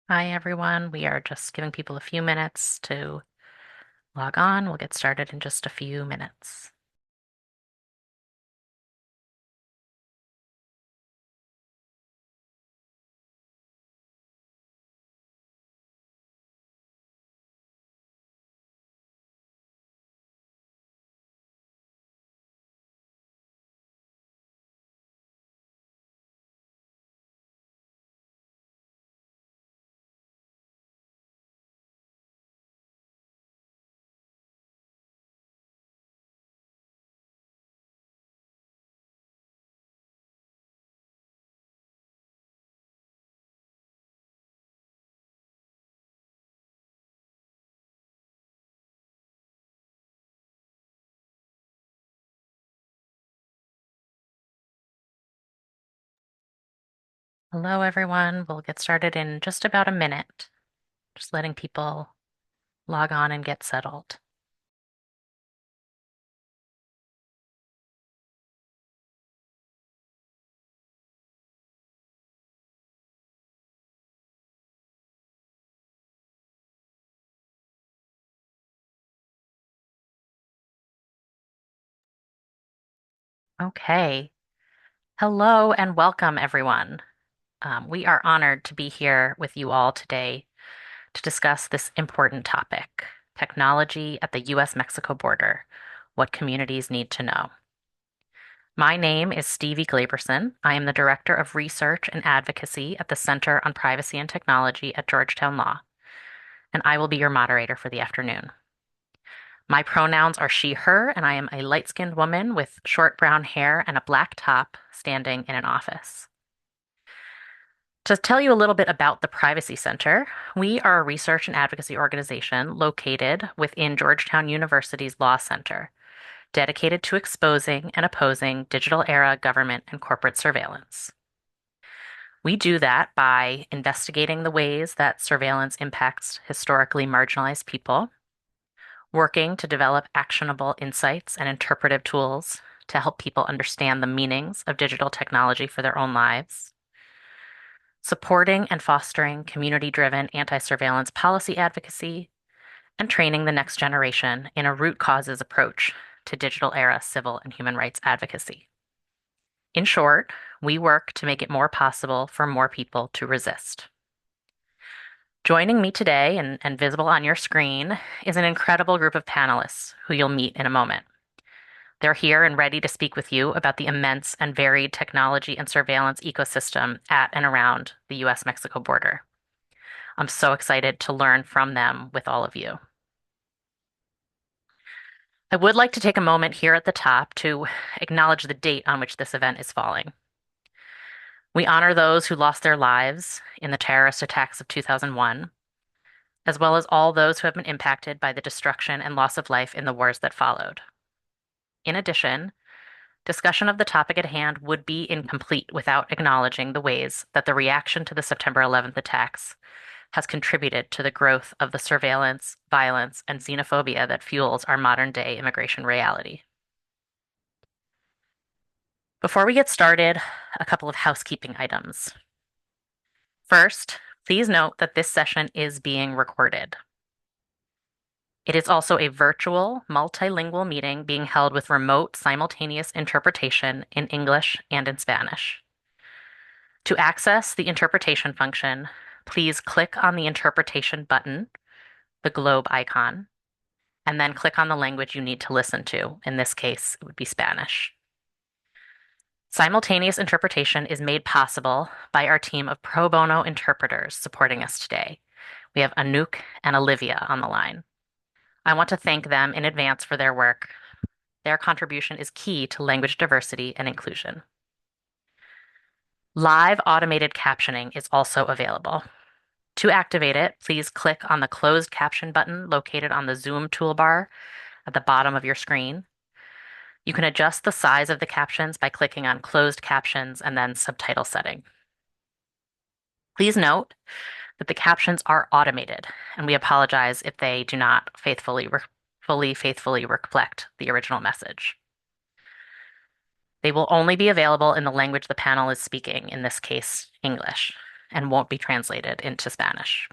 Hi, everyone. We are just giving people a few minutes to log on. We'll get started in just a few minutes. Hello, everyone. We'll get started in just about a minute. Just letting people log on and get settled. Okay. Hello and welcome, everyone. We are honored to be here with you all today to discuss this important topic, technology at the U.S.-Mexico border, what communities need to know. My name is Stevie Glaberson. I am the Director of Research and Advocacy at the Center on Privacy and Technology at Georgetown Law, and I will be your moderator for the afternoon. My pronouns are she, her, and I am a light-skinned woman with short brown hair and a black top standing in an office. To tell you a little bit about the Privacy Center, we are a research and advocacy organization located within Georgetown University's Law Center, dedicated to exposing and opposing digital era government and corporate surveillance. We do that by investigating the ways that surveillance impacts historically marginalized people, working to develop actionable insights and interpretive tools to help people understand the meanings of digital technology for their own lives, supporting and fostering community-driven anti-surveillance policy advocacy, and training the next generation in a root causes approach to digital era civil and human rights advocacy. In short, we work to make it more possible for more people to resist. Joining me today and visible on your screen is an incredible group of panelists who you'll meet in a moment. They're here and ready to speak with you about the immense and varied technology and surveillance ecosystem at and around the US-Mexico border. I'm so excited to learn from them with all of you. I would like to take a moment here at the top to acknowledge the date on which this event is falling. We honor those who lost their lives in the terrorist attacks of 2001, as well as all those who have been impacted by the destruction and loss of life in the wars that followed. In addition, discussion of the topic at hand would be incomplete without acknowledging the ways that the reaction to the September 11th attacks has contributed to the growth of the surveillance, violence, and xenophobia that fuels our modern day immigration reality. Before we get started, a couple of housekeeping items. First, please note that this session is being recorded. It is also a virtual, multilingual meeting being held with remote simultaneous interpretation in English and in Spanish. To access the interpretation function, please click on the interpretation button, the globe icon, and then click on the language you need to listen to. In this case, it would be Spanish. Simultaneous interpretation is made possible by our team of pro bono interpreters supporting us today. We have Anouk and Olivia on the line. I want to thank them in advance for their work. Their contribution is key to language diversity and inclusion. Live automated captioning is also available. To activate it, please click on the closed caption button located on the Zoom toolbar at the bottom of your screen. You can adjust the size of the captions by clicking on closed captions and then subtitle setting. Please note that the captions are automated, and we apologize if they do not faithfully reflect the original message. They will only be available in the language the panel is speaking, in this case, English. and won't be translated into Spanish.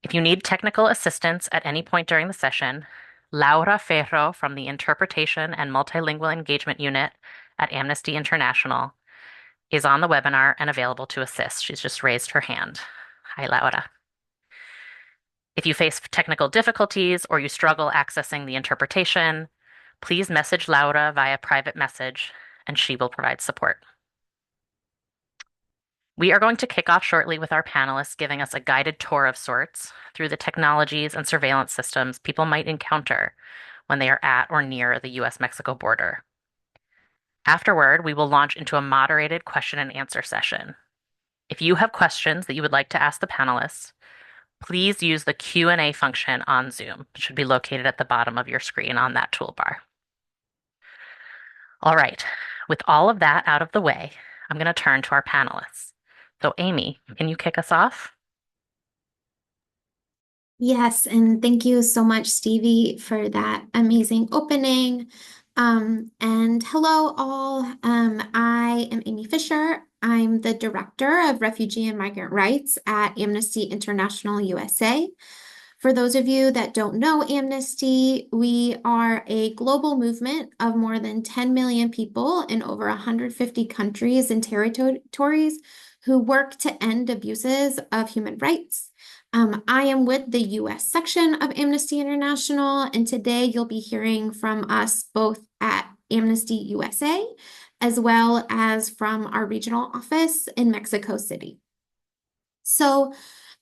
If you need technical assistance at any point during the session, Laura Ferro from the Interpretation and Multilingual Engagement Unit at Amnesty International is on the webinar and available to assist. She's just raised her hand. Hi, Laura. If you face technical difficulties or you struggle accessing the interpretation, please message Laura via private message and she will provide support. We are going to kick off shortly with our panelists giving us a guided tour of sorts through the technologies and surveillance systems people might encounter when they are at or near the US-Mexico border. Afterward, we will launch into a moderated question and answer session. If you have questions that you would like to ask the panelists, please use the Q&A function on Zoom. It should be located at the bottom of your screen on that toolbar. All right, with all of that out of the way, I'm going to turn to our panelists. So Amy, can you kick us off? Yes, and thank you so much, Stevie, for that amazing opening. And hello, all. I am Amy Fischer. I'm the Director of Refugee and Migrant Rights at Amnesty International USA. For those of you that don't know Amnesty, we are a global movement of more than 10 million people in over 150 countries and territories who work to end abuses of human rights. I am with the US section of Amnesty International, and today you'll be hearing from us both at Amnesty USA as well as from our regional office in Mexico City. So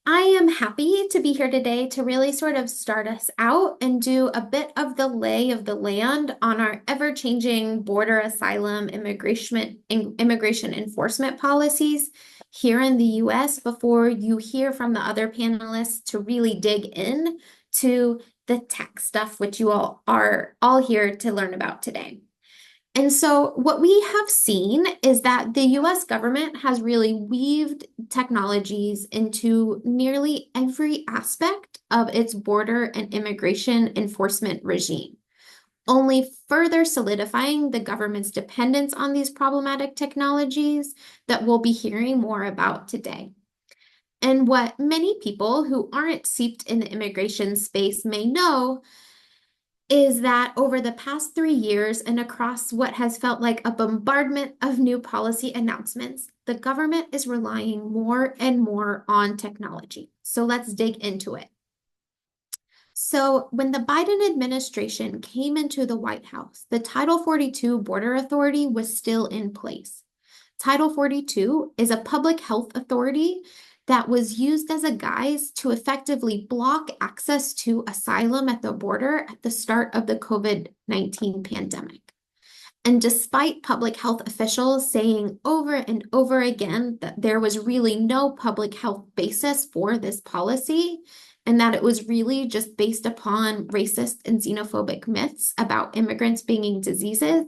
I am happy to be here today to really sort of start us out and do a bit of the lay of the land on our ever-changing border asylum immigration enforcement policies here in the US before you hear from the other panelists to really dig in to the tech stuff, which you all are all here to learn about today. And so what we have seen is that the US government has really weaved technologies into nearly every aspect of its border and immigration enforcement regime, only further solidifying the government's dependence on these problematic technologies that we'll be hearing more about today. And what many people who aren't steeped in the immigration space may know is that over the past 3 years and across what has felt like a bombardment of new policy announcements, the government is relying more and more on technology. So let's dig into it. So when the Biden administration came into the White House, the Title 42 Border Authority was still in place. Title 42 is a public health authority that was used as a guise to effectively block access to asylum at the border at the start of the COVID-19 pandemic. And despite public health officials saying over and over again that there was really no public health basis for this policy, and that it was really just based upon racist and xenophobic myths about immigrants bringing diseases,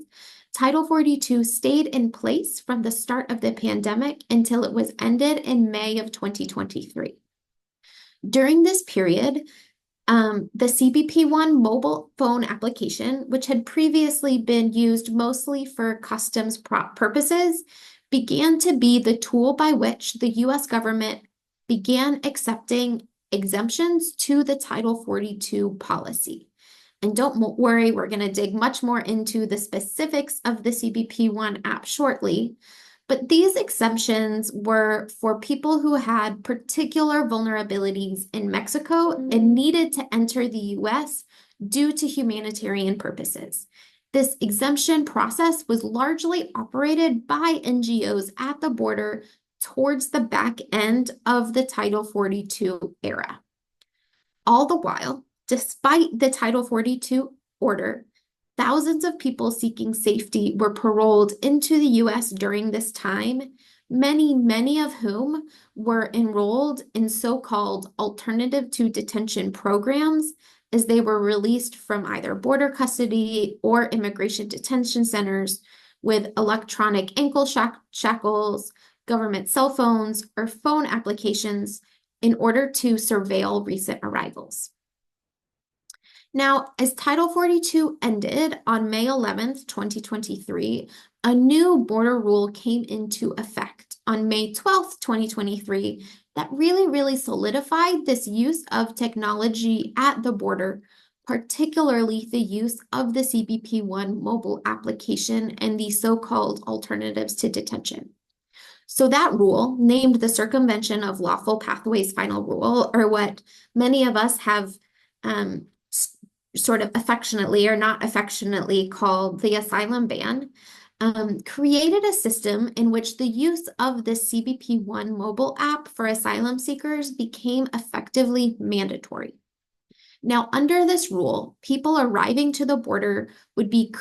Title 42 stayed in place from the start of the pandemic until it was ended in May of 2023. During this period, the CBP-1 mobile phone application, which had previously been used mostly for customs purposes, began to be the tool by which the US government began accepting exemptions to the Title 42 policy. And don't worry, we're going to dig much more into the specifics of the CBP-1 app shortly. But these exemptions were for people who had particular vulnerabilities in Mexico and needed to enter the US due to humanitarian purposes. This exemption process was largely operated by NGOs at the border towards the back end of the Title 42 era. All the while, despite the Title 42 order, thousands of people seeking safety were paroled into the US during this time, many of whom were enrolled in so-called alternative to detention programs as they were released from either border custody or immigration detention centers with electronic ankle shackles, government cell phones, or phone applications in order to surveil recent arrivals. Now, as Title 42 ended on May 11th, 2023, a new border rule came into effect on May 12th, 2023, that really solidified this use of technology at the border, particularly the use of the CBP-1 mobile application and the so-called alternatives to detention. So that rule, named the Circumvention of Lawful Pathways Final Rule, or what many of us have um, sort of affectionately or not affectionately called the asylum ban, created a system in which the use of the CBP-1 mobile app for asylum seekers became effectively mandatory. Now, under this rule, people arriving to the border would be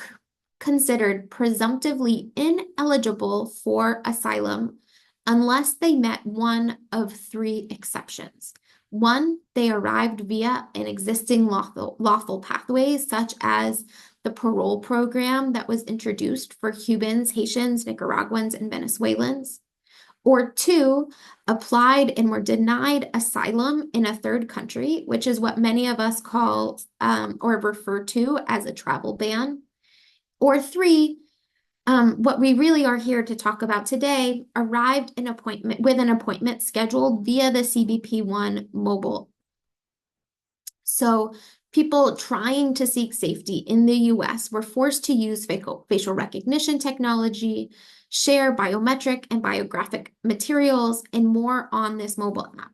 considered presumptively ineligible for asylum unless they met one of three exceptions. One, they arrived via an existing lawful pathway, such as the parole program that was introduced for Cubans, Haitians, Nicaraguans, and Venezuelans. Or two, applied and were denied asylum in a third country, which is what many of us call or refer to as a travel ban. Or three, what we really are here to talk about today, arrived with an appointment scheduled via the CBP-1 mobile. So people trying to seek safety in the US were forced to use facial recognition technology, share biometric and biographic materials, and more on this mobile app.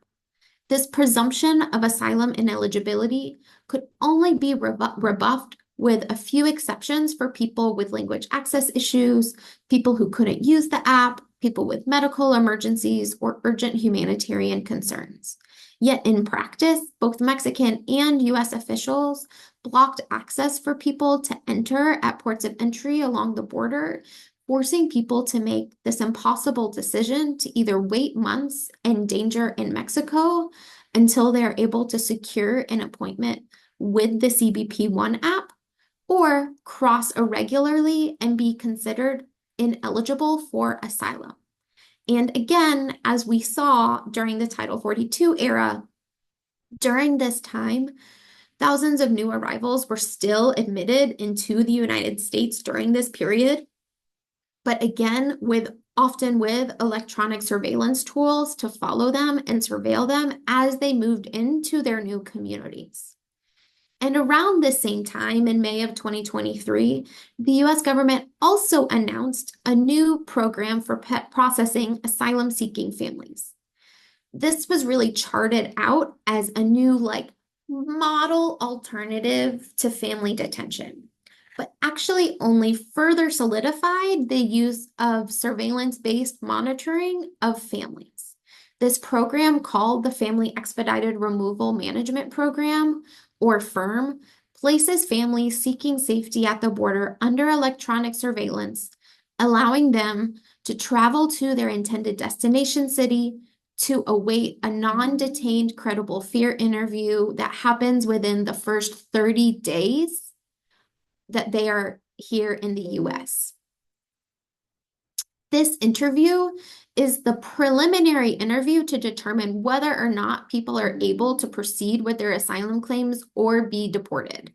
This presumption of asylum ineligibility could only be rebuffed with a few exceptions for people with language access issues, people who couldn't use the app, people with medical emergencies, or urgent humanitarian concerns. Yet in practice, both Mexican and US officials blocked access for people to enter at ports of entry along the border, forcing people to make this impossible decision to either wait months in danger in Mexico until they're able to secure an appointment with the CBP-1 app, or cross irregularly and be considered ineligible for asylum. And again, as we saw during the Title 42 era, during this time, thousands of new arrivals were still admitted into the United States during this period, but again, often with electronic surveillance tools to follow them and surveil them as they moved into their new communities. And around the same time, in May of 2023, the US government also announced a new program for processing asylum-seeking families. This was really charted out as a new, model alternative to family detention, but actually only further solidified the use of surveillance-based monitoring of families. This program, called the Family Expedited Removal Management Program, or FIRM, places families seeking safety at the border under electronic surveillance, allowing them to travel to their intended destination city to await a non-detained credible fear interview that happens within the first 30 days that they are here in the US. This interview is the preliminary interview to determine whether or not people are able to proceed with their asylum claims or be deported.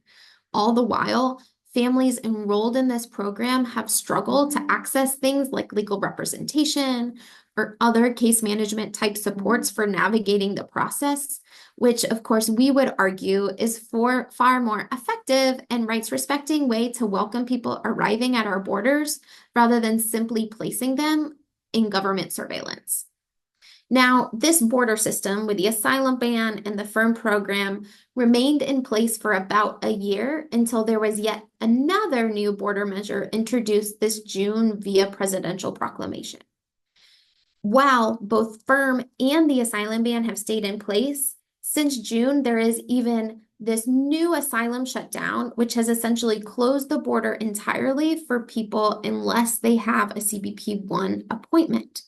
All the while, families enrolled in this program have struggled to access things like legal representation or other case management type supports for navigating the process, which of course we would argue is far more effective and rights-respecting way to welcome people arriving at our borders rather than simply placing them in government surveillance. Now, this border system with the asylum ban and the FIRM program remained in place for about a year until there was yet another new border measure introduced this June via presidential proclamation. While both FIRM and the asylum ban have stayed in place, since June, there is even this new asylum shutdown, which has essentially closed the border entirely for people unless they have a CBP-1 appointment.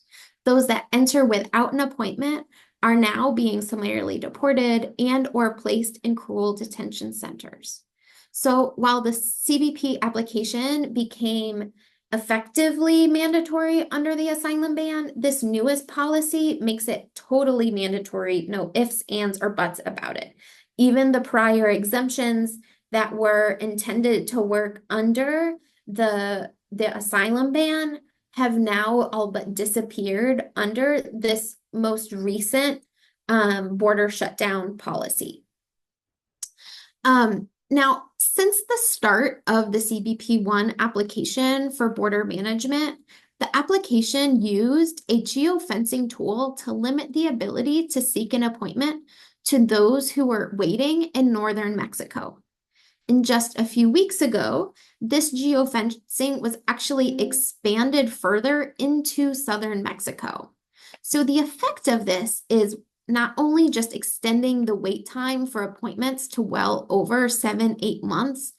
Those that enter without an appointment are now being summarily deported and or placed in cruel detention centers. So while the CBP application became effectively mandatory under the asylum ban, this newest policy makes it totally mandatory, no ifs, ands, or buts about it. Even the prior exemptions that were intended to work under the asylum ban have now all but disappeared under this most recent border shutdown policy. Now, since the start of the CBP-1 application for border management, the application used a geofencing tool to limit the ability to seek an appointment to those who were waiting in northern Mexico. And just a few weeks ago, this geofencing was actually expanded further into southern Mexico. So the effect of this is not only just extending the wait time for appointments to well over 7, 8 months,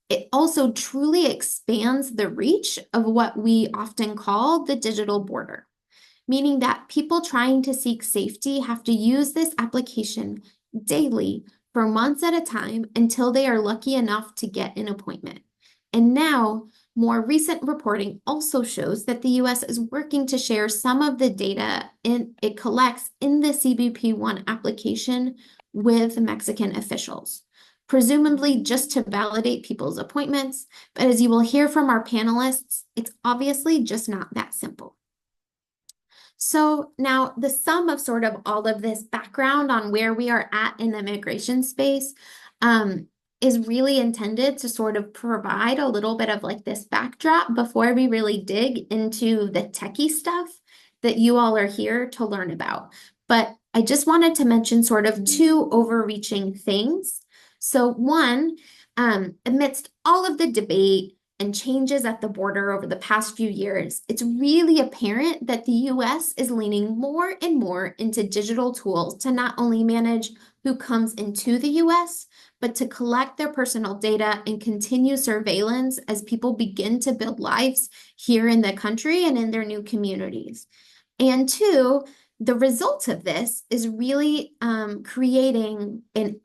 it also truly expands the reach of what we often call the digital border, meaning that people trying to seek safety have to use this application daily for months at a time until they are lucky enough to get an appointment. And now, more recent reporting also shows that the US is working to share some of the data it collects in the CBP-1 application with Mexican officials, presumably just to validate people's appointments. But as you will hear from our panelists, it's obviously just not that simple. So now the sum of sort of all of this background on where we are at in the immigration space is really intended to sort of provide a little bit of like this backdrop before we really dig into the techie stuff that you all are here to learn about. But I just wanted to mention sort of two overreaching things. So one, amidst all of the debate and changes at the border over the past few years, it's really apparent that the US is leaning more and more into digital tools to not only manage who comes into the US, but to collect their personal data and continue surveillance as people begin to build lives here in the country and in their new communities. And two, the result of this is really creating an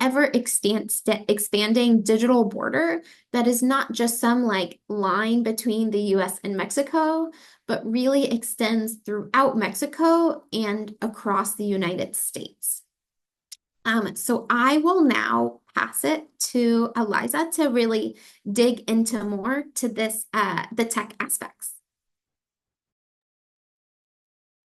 expanding digital border that is not just some like line between the US and Mexico, but really extends throughout Mexico and across the United States. So I will now pass it to Eliza to really dig into more to this, the tech aspects.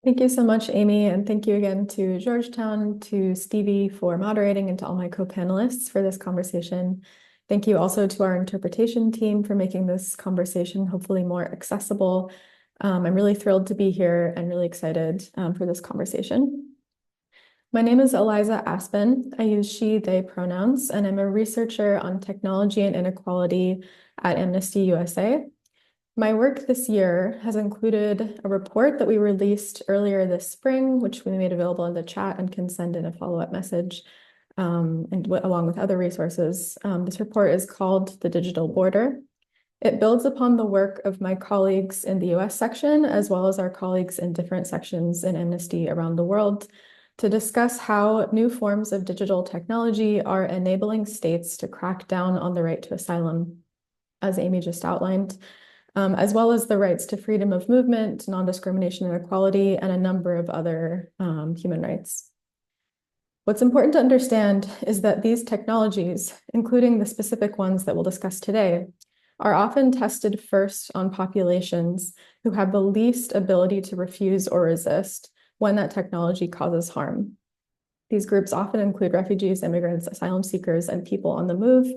Thank you so much, Amy, and thank you again to Georgetown, to Stevie for moderating, and to all my co-panelists for this conversation. Thank you also to our interpretation team for making this conversation hopefully more accessible. I'm really thrilled to be here and really excited for this conversation. My name is Eliza Aspen. I use she, they pronouns, and I'm a researcher on technology and inequality at Amnesty USA. My work this year has included a report that we released earlier this spring, which we made available in the chat and can send in a follow-up message, along with other resources. This report is called The Digital Border. It builds upon the work of my colleagues in the US section, as well as our colleagues in different sections in Amnesty around the world, to discuss how new forms of digital technology are enabling states to crack down on the right to asylum, as Amy just outlined, as well as the rights to freedom of movement, non-discrimination and equality, and a number of other human rights. What's important to understand is that these technologies, including the specific ones that we'll discuss today, are often tested first on populations who have the least ability to refuse or resist when that technology causes harm. These groups often include refugees, immigrants, asylum seekers, and people on the move,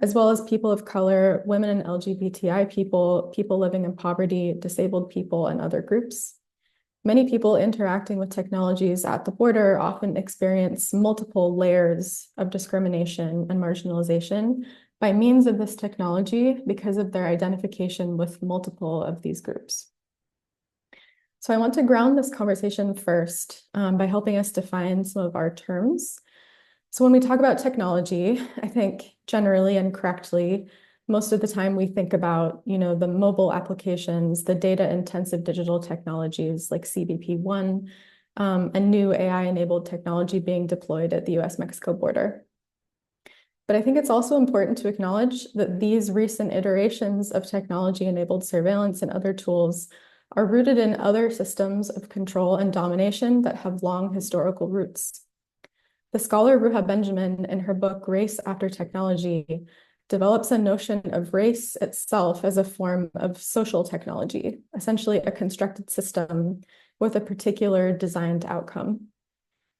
as well as people of color, women and LGBTI people, people living in poverty, disabled people, and other groups. Many people interacting with technologies at the border often experience multiple layers of discrimination and marginalization by means of this technology because of their identification with multiple of these groups. So I want to ground this conversation first by helping us define some of our terms. So when we talk about technology, I think generally and correctly, most of the time we think about, the mobile applications, the data-intensive digital technologies like CBP-1, and new AI-enabled technology being deployed at the US-Mexico border. But I think it's also important to acknowledge that these recent iterations of technology-enabled surveillance and other tools are rooted in other systems of control and domination that have long historical roots. The scholar Ruha Benjamin, in her book Race After Technology, develops a notion of race itself as a form of social technology, essentially a constructed system with a particular designed outcome.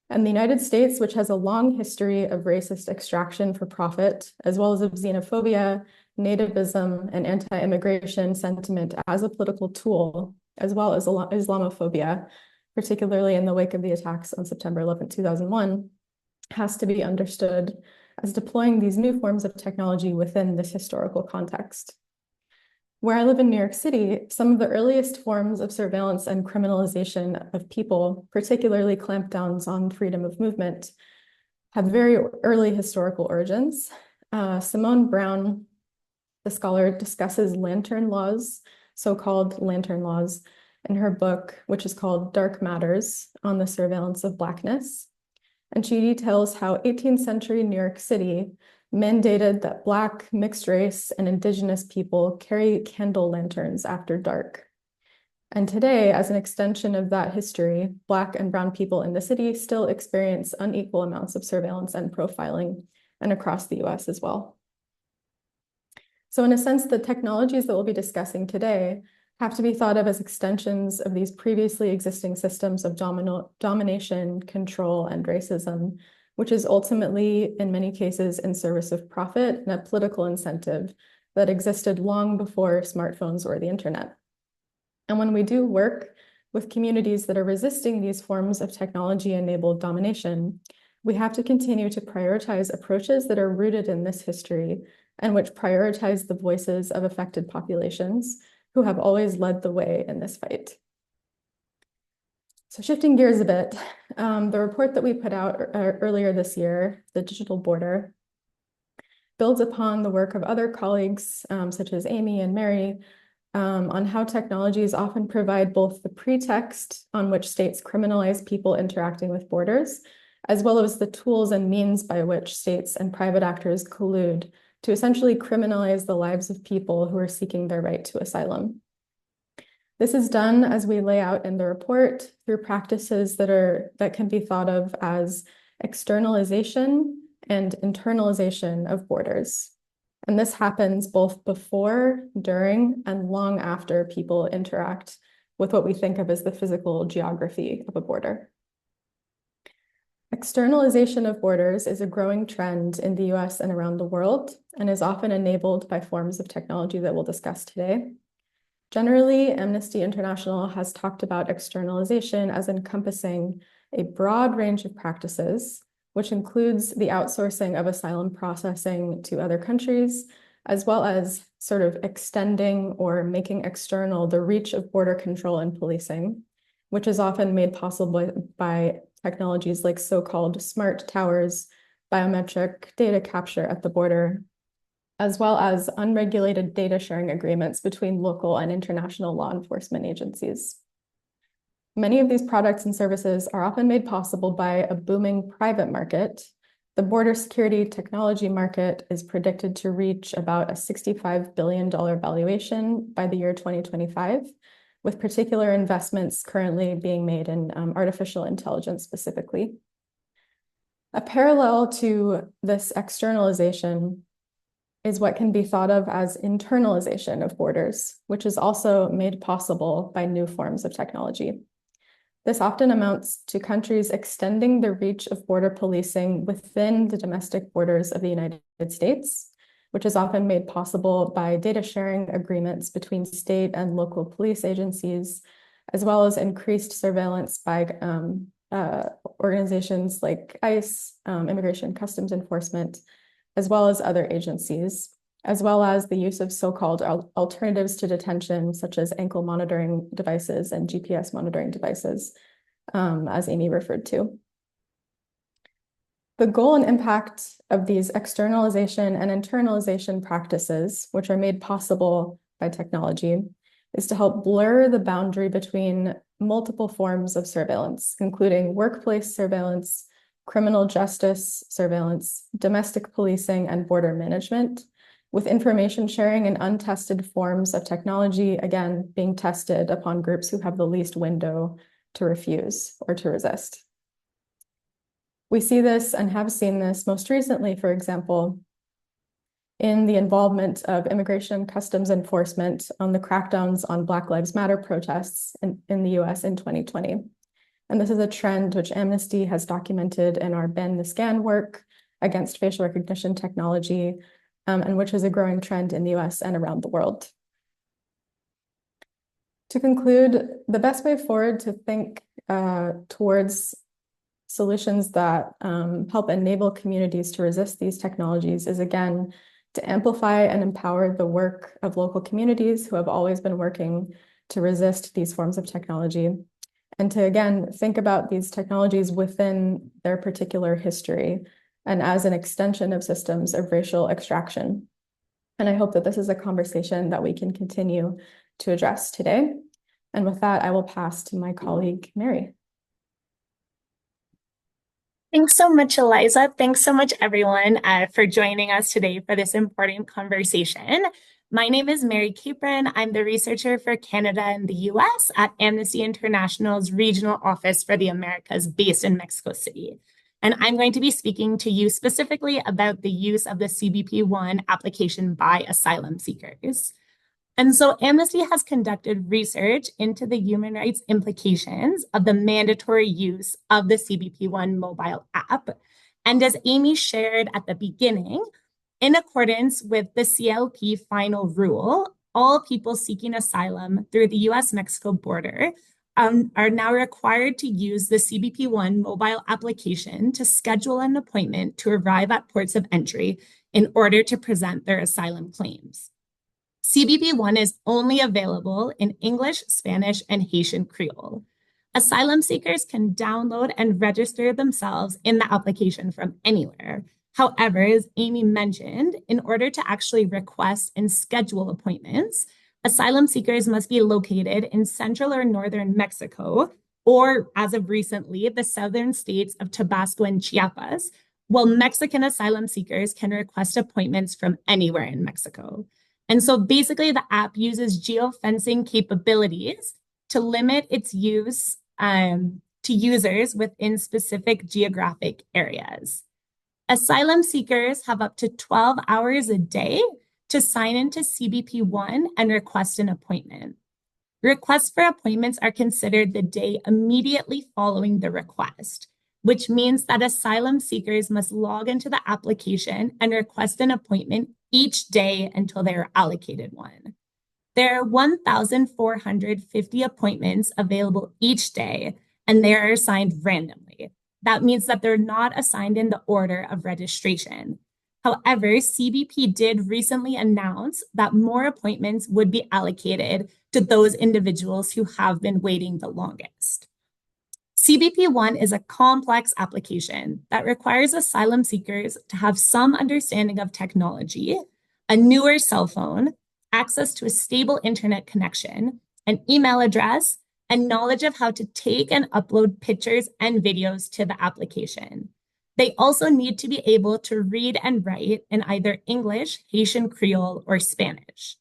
And the United States, which has a long history of racist extraction for profit, as well as of xenophobia, nativism, and anti-immigration sentiment as a political tool, as well as Islamophobia, particularly in the wake of the attacks on September 11, 2001, has to be understood as deploying these new forms of technology within this historical context. Where I live in New York City, some of the earliest forms of surveillance and criminalization of people, particularly clampdowns on freedom of movement, have very early historical origins. Simone Brown, the scholar, discusses lantern laws, so-called lantern laws, in her book, which is called Dark Matters, on the surveillance of Blackness. And she details how 18th century New York City mandated that Black, mixed race, and Indigenous people carry candle lanterns after dark. And today, as an extension of that history, Black and Brown people in the city still experience unequal amounts of surveillance and profiling, and across the US as well. So in a sense, the technologies that we'll be discussing today have to be thought of as extensions of these previously existing systems of domination, control, and racism, which is ultimately, in many cases, in service of profit and a political incentive that existed long before smartphones or the internet. And when we do work with communities that are resisting these forms of technology-enabled domination, we have to continue to prioritize approaches that are rooted in this history and which prioritize the voices of affected populations who have always led the way in this fight. So shifting gears a bit, the report that we put out earlier this year, The Digital Border, builds upon the work of other colleagues, such as Amy and Mary, on how technologies often provide both the pretext on which states criminalize people interacting with borders, as well as the tools and means by which states and private actors collude to essentially criminalize the lives of people who are seeking their right to asylum. This is done, as we lay out in the report, through practices that can be thought of as externalization and internalization of borders. And this happens both before, during, and long after people interact with what we think of as the physical geography of a border. Externalization of borders is a growing trend in the US and around the world, and is often enabled by forms of technology that we'll discuss today. Generally, Amnesty International has talked about externalization as encompassing a broad range of practices, which includes the outsourcing of asylum processing to other countries, as well as sort of extending or making external the reach of border control and policing, which is often made possible by technologies like so-called smart towers, biometric data capture at the border, as well as unregulated data sharing agreements between local and international law enforcement agencies. Many of these products and services are often made possible by a booming private market. The border security technology market is predicted to reach about a $65 billion valuation by the year 2025, with particular investments currently being made in artificial intelligence specifically. A parallel to this externalization is what can be thought of as internalization of borders, which is also made possible by new forms of technology. This often amounts to countries extending the reach of border policing within the domestic borders of the United States, which is often made possible by data sharing agreements between state and local police agencies, as well as increased surveillance by organizations like ICE, Immigration Customs Enforcement, as well as other agencies, as well as the use of so-called alternatives to detention, such as ankle monitoring devices and GPS monitoring devices, as Amy referred to. The goal and impact of these externalization and internalization practices, which are made possible by technology, is to help blur the boundary between multiple forms of surveillance, including workplace surveillance, criminal justice surveillance, domestic policing, and border management, with information sharing and untested forms of technology, again, being tested upon groups who have the least window to refuse or to resist. We see this and have seen this most recently, for example, in the involvement of immigration and customs enforcement on the crackdowns on Black Lives Matter protests in the US in 2020. And this is a trend which Amnesty has documented in our Ban the Scan work against facial recognition technology, and which is a growing trend in the US and around the world. To conclude, the best way forward to think towards solutions that help enable communities to resist these technologies is, again, to amplify and empower the work of local communities who have always been working to resist these forms of technology, and to, again, think about these technologies within their particular history and as an extension of systems of racial extraction. And I hope that this is a conversation that we can continue to address today. And with that, I will pass to my colleague, Mary. Thanks so much, Eliza. Thanks so much, everyone, for joining us today for this important conversation. My name is Mary Kapron. I'm the researcher for Canada and the US at Amnesty International's Regional Office for the Americas based in Mexico City. And I'm going to be speaking to you specifically about the use of the CBP-1 application by asylum seekers. And so Amnesty has conducted research into the human rights implications of the mandatory use of the CBP-1 mobile app. And as Amy shared at the beginning, in accordance with the CLP final rule, all people seeking asylum through the US-Mexico border are now required to use the CBP-1 mobile application to schedule an appointment to arrive at ports of entry in order to present their asylum claims. CBP-1 is only available in English, Spanish, and Haitian Creole. Asylum seekers can download and register themselves in the application from anywhere. However, as Amy mentioned, in order to actually request and schedule appointments, asylum seekers must be located in central or northern Mexico, or as of recently, the southern states of Tabasco and Chiapas, while Mexican asylum seekers can request appointments from anywhere in Mexico. And so basically the app uses geofencing capabilities to limit its use to users within specific geographic areas. Asylum seekers have up to 12 hours a day to sign into CBP-1 and request an appointment. Requests for appointments are considered the day immediately following the request, which means that asylum seekers must log into the application and request an appointment each day until they are allocated one. There are 1,450 appointments available each day, and they are assigned randomly. That means that they're not assigned in the order of registration. However, CBP did recently announce that more appointments would be allocated to those individuals who have been waiting the longest. CBP-1 is a complex application that requires asylum seekers to have some understanding of technology, a newer cell phone, access to a stable internet connection, an email address, and knowledge of how to take and upload pictures and videos to the application. They also need to be able to read and write in either English, Haitian Creole, or Spanish.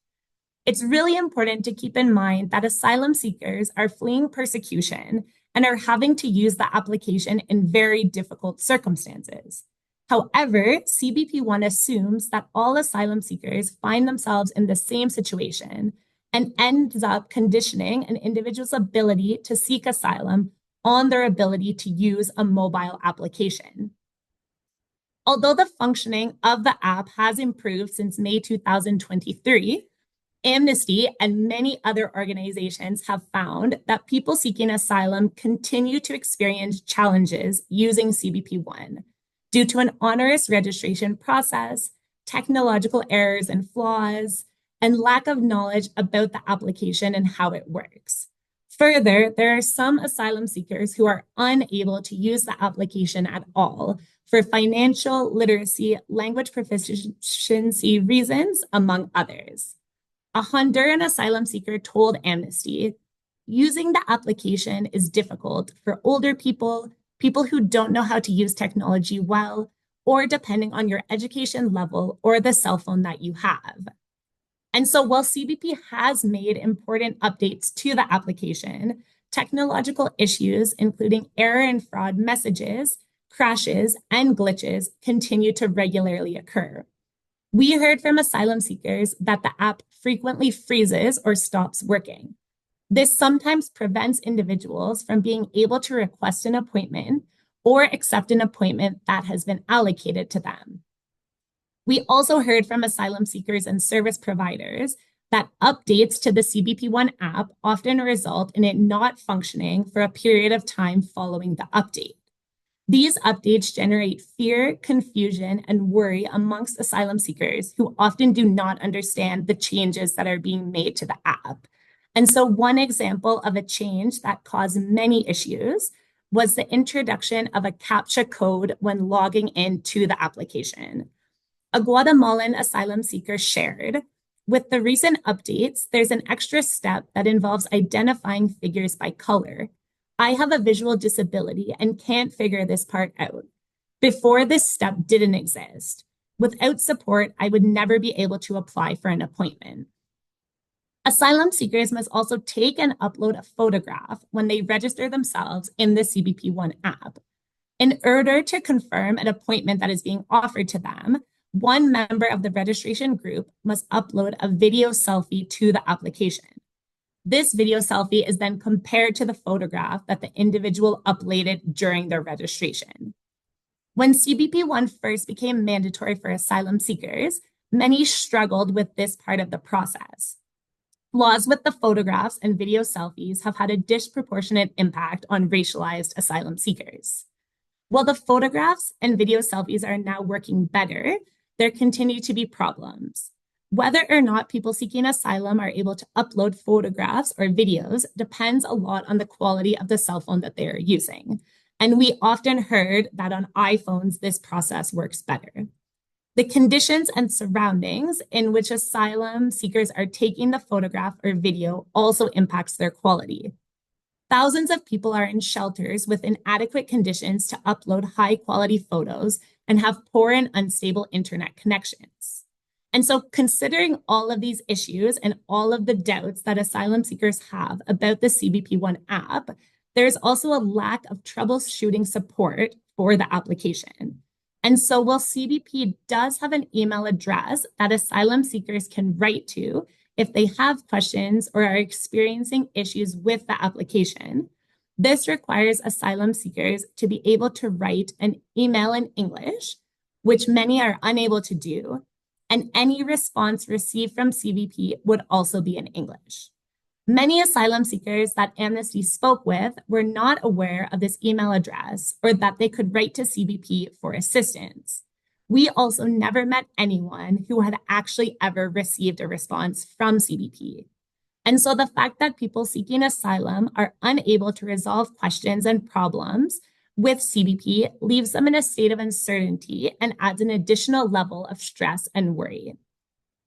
It's really important to keep in mind that asylum seekers are fleeing persecution and are having to use the application in very difficult circumstances. However, CBP-1 assumes that all asylum seekers find themselves in the same situation and ends up conditioning an individual's ability to seek asylum on their ability to use a mobile application. Although the functioning of the app has improved since May 2023, Amnesty and many other organizations have found that people seeking asylum continue to experience challenges using CBP-1 due to an onerous registration process, technological errors and flaws, and lack of knowledge about the application and how it works. Further, there are some asylum seekers who are unable to use the application at all for financial literacy, language proficiency reasons, among others. A Honduran asylum seeker told Amnesty, using the application is difficult for older people, people who don't know how to use technology well, or depending on your education level or the cell phone that you have. And so while CBP has made important updates to the application, technological issues, including error and fraud messages, crashes, and glitches continue to regularly occur. We heard from asylum seekers that the app frequently freezes or stops working. This sometimes prevents individuals from being able to request an appointment or accept an appointment that has been allocated to them. We also heard from asylum seekers and service providers that updates to the CBP1 app often result in it not functioning for a period of time following the update. These updates generate fear, confusion, and worry amongst asylum seekers who often do not understand the changes that are being made to the app. And so one example of a change that caused many issues was the introduction of a CAPTCHA code when logging into the application. A Guatemalan asylum seeker shared, with the recent updates, there's an extra step that involves identifying figures by color. I have a visual disability and can't figure this part out. Before this step didn't exist. Without support, I would never be able to apply for an appointment. Asylum seekers must also take and upload a photograph when they register themselves in the CBP1 app. In order to confirm an appointment that is being offered to them, one member of the registration group must upload a video selfie to the application. This video selfie is then compared to the photograph that the individual uploaded during their registration. When CBP1 first became mandatory for asylum seekers, many struggled with this part of the process. Laws with the photographs and video selfies have had a disproportionate impact on racialized asylum seekers. While the photographs and video selfies are now working better, there continue to be problems. Whether or not people seeking asylum are able to upload photographs or videos depends a lot on the quality of the cell phone that they are using. And we often heard that on iPhones, this process works better. The conditions and surroundings in which asylum seekers are taking the photograph or video also impacts their quality. Thousands of people are in shelters with inadequate conditions to upload high-quality photos and have poor and unstable internet connections. And so considering all of these issues and all of the doubts that asylum seekers have about the CBP1 app, there's also a lack of troubleshooting support for the application. And so while CBP does have an email address that asylum seekers can write to if they have questions or are experiencing issues with the application, this requires asylum seekers to be able to write an email in English, which many are unable to do, and any response received from CBP would also be in English. Many asylum seekers that Amnesty spoke with were not aware of this email address or that they could write to CBP for assistance. We also never met anyone who had actually ever received a response from CBP. And so the fact that people seeking asylum are unable to resolve questions and problems with CBP leaves them in a state of uncertainty and adds an additional level of stress and worry.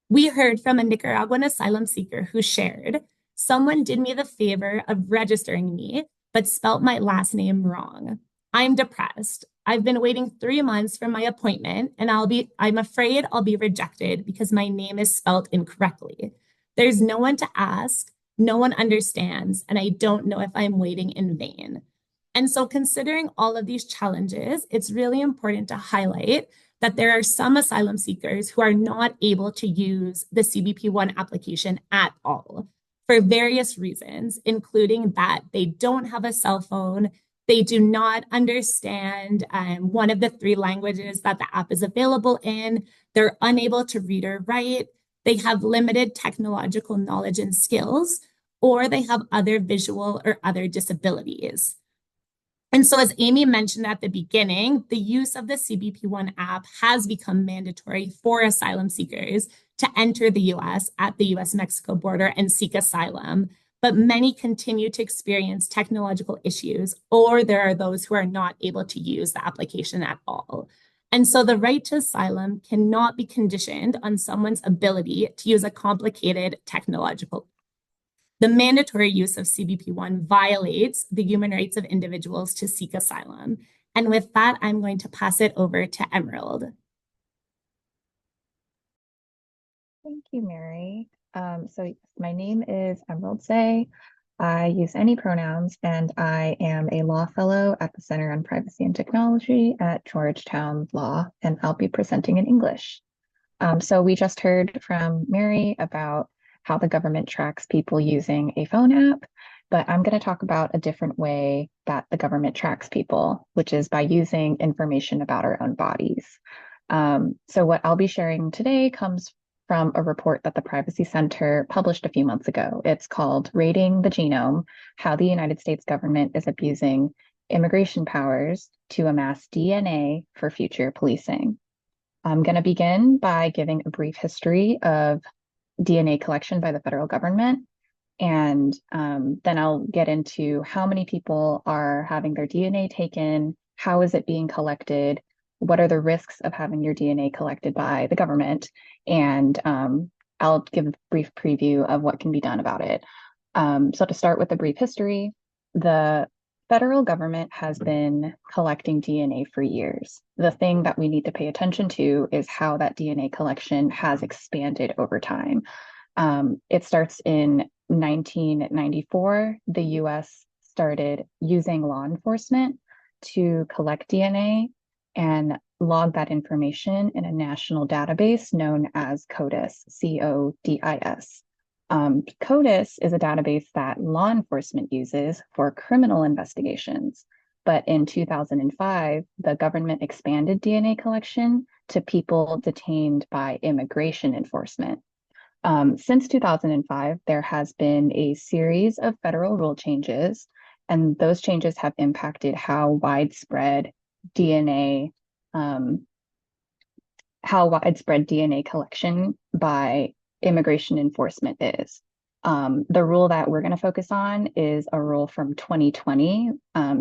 We heard from a Nicaraguan asylum seeker who shared, "Someone did me the favor of registering me, but spelt my last name wrong. I'm depressed. I've been waiting 3 months for my appointment, and I'm afraid I'll be rejected because my name is spelt incorrectly. There's no one to ask, no one understands, and I don't know if I'm waiting in vain." And so considering all of these challenges, it's really important to highlight that there are some asylum seekers who are not able to use the CBP1 application at all for various reasons, including that they don't have a cell phone, they do not understand one of the 3 languages that the app is available in, they're unable to read or write, they have limited technological knowledge and skills, or they have other visual or other disabilities. And so as Amy mentioned at the beginning, the use of the CBP1 app has become mandatory for asylum seekers to enter the US at the US-Mexico border and seek asylum, but many continue to experience technological issues, or there are those who are not able to use the application at all. And so the right to asylum cannot be conditioned on someone's ability to use a complicated technological. The mandatory use of CBP1 violates the human rights of individuals to seek asylum. And with that, I'm going to pass it over to Emerald. Thank you, Mary. So my name is Emerald Say. I use any pronouns, and I am a law fellow at the Center on Privacy and Technology at Georgetown Law, and I'll be presenting in English. So we just heard from Mary about how the government tracks people using a phone app, but I'm going to talk about a different way that the government tracks people, which is by using information about our own bodies. So what I'll be sharing today comes from a report that the Privacy Center published a few months ago. It's called Rating the Genome: How the United States Government is Abusing Immigration Powers to Amass DNA for Future Policing. I'm going to begin by giving a brief history of DNA collection by the federal government, and then I'll get into how many people are having their DNA taken, how is it being collected, what are the risks of having your DNA collected by the government, and I'll give a brief preview of what can be done about it. So to start with a brief history, the federal government has been collecting DNA for years. The thing that we need to pay attention to is how that DNA collection has expanded over time. It starts in 1994. The US started using law enforcement to collect DNA and log that information in a national database known as CODIS, CODIS. CODIS is a database that law enforcement uses for criminal investigations. But in 2005, the government expanded DNA collection to people detained by immigration enforcement. Since 2005, there has been a series of federal rule changes, and those changes have impacted how widespread DNA collection by immigration enforcement is. The rule that we're going to focus on is a rule from 2020,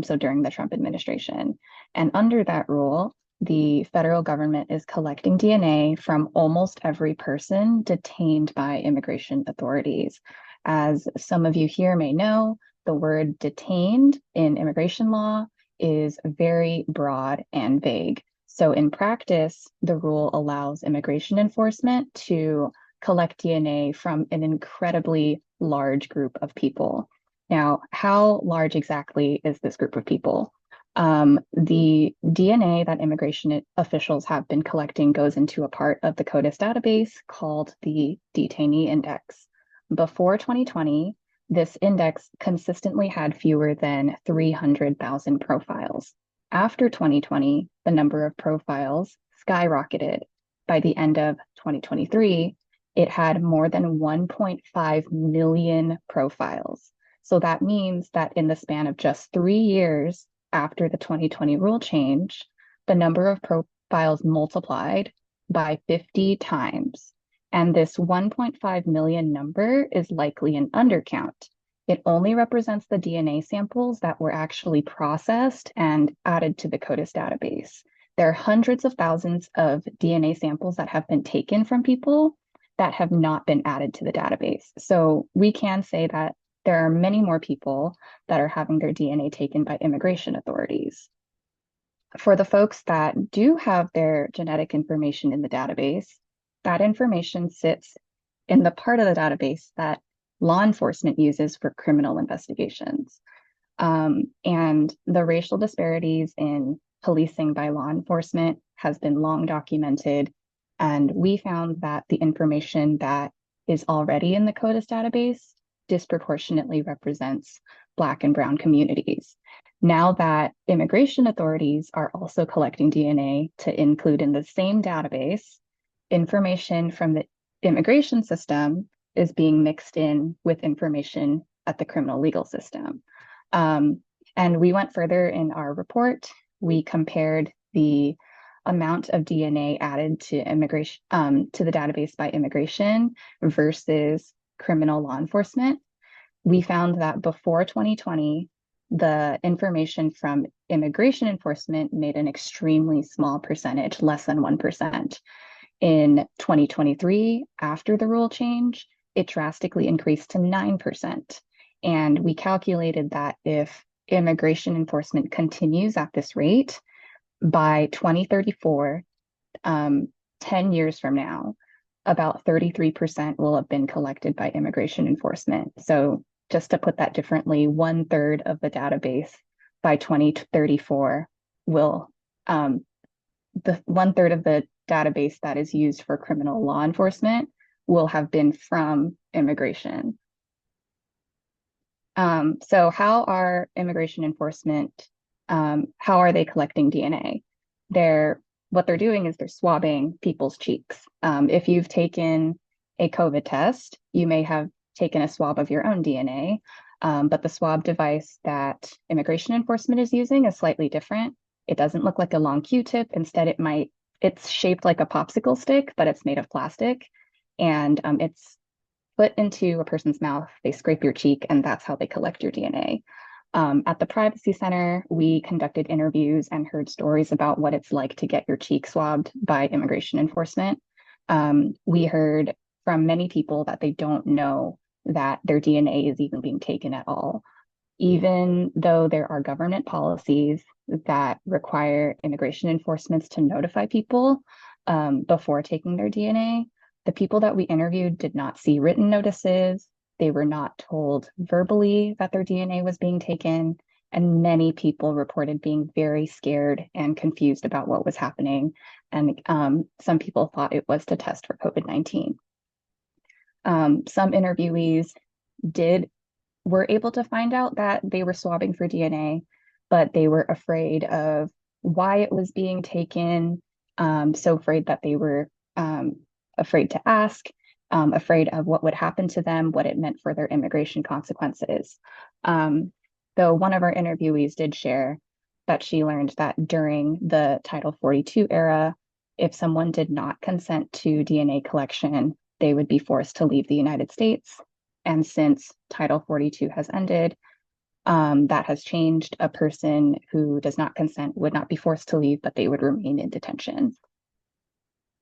so during the Trump administration. And under that rule, the federal government is collecting DNA from almost every person detained by immigration authorities. As some of you here may know, the word detained in immigration law is very broad and vague. So in practice, the rule allows immigration enforcement to collect DNA from an incredibly large group of people. Now, how large exactly is this group of people? The DNA that immigration officials have been collecting goes into a part of the CODIS database called the Detainee Index. Before 2020, this index consistently had fewer than 300,000 profiles. After 2020, the number of profiles skyrocketed. By the end of 2023, it had more than 1.5 million profiles. So that means that in the span of just 3 years after the 2020 rule change, the number of profiles multiplied by 50 times. And this 1.5 million number is likely an undercount. It only represents the DNA samples that were actually processed and added to the CODIS database. There are hundreds of thousands of DNA samples that have been taken from people that have not been added to the database. So we can say that there are many more people that are having their DNA taken by immigration authorities. For the folks that do have their genetic information in the database, that information sits in the part of the database that law enforcement uses for criminal investigations. And the racial disparities in policing by law enforcement has been long documented. And we found that the information that is already in the CODIS database disproportionately represents Black and Brown communities. Now that immigration authorities are also collecting DNA to include in the same database, information from the immigration system is being mixed in with information at the criminal legal system. And we went further in our report. We compared the amount of DNA added to immigration to the database by immigration versus criminal law enforcement. We found that before 2020, the information from immigration enforcement made an extremely small percentage, less than 1%. In 2023, after the rule change, it drastically increased to 9%. And we calculated that if immigration enforcement continues at this rate, by 2034, 10 years from now, about 33% will have been collected by immigration enforcement. So just to put that differently, 1/3 of the database by 2034 will, the 1/3 of the database that is used for criminal law enforcement will have been from immigration. So how are immigration enforcement, how are they collecting DNA? What they're doing is they're swabbing people's cheeks. If you've taken a COVID test, you may have taken a swab of your own DNA, but the swab device that immigration enforcement is using is slightly different. It doesn't look like a long Q-tip. Instead, it's shaped like a popsicle stick, but it's made of plastic. And it's put into a person's mouth, they scrape your cheek, and that's how they collect your DNA. At the Privacy Center, we conducted interviews and heard stories about what it's like to get your cheek swabbed by immigration enforcement. We heard from many people that they don't know that their DNA is even being taken at all. Even though there are government policies that require immigration enforcement to notify people before taking their DNA, the people that we interviewed did not see written notices. They were not told verbally that their DNA was being taken, and many people reported being very scared and confused about what was happening. And some people thought it was to test for COVID-19. Some interviewees were able to find out that they were swabbing for DNA, but they were afraid of why it was being taken, so afraid that they were afraid to ask, afraid of what would happen to them, what it meant for their immigration consequences. Though one of our interviewees did share that she learned that during the Title 42 era, if someone did not consent to DNA collection, they would be forced to leave the United States. And since Title 42 has ended, that has changed. A person who does not consent would not be forced to leave, but they would remain in detention.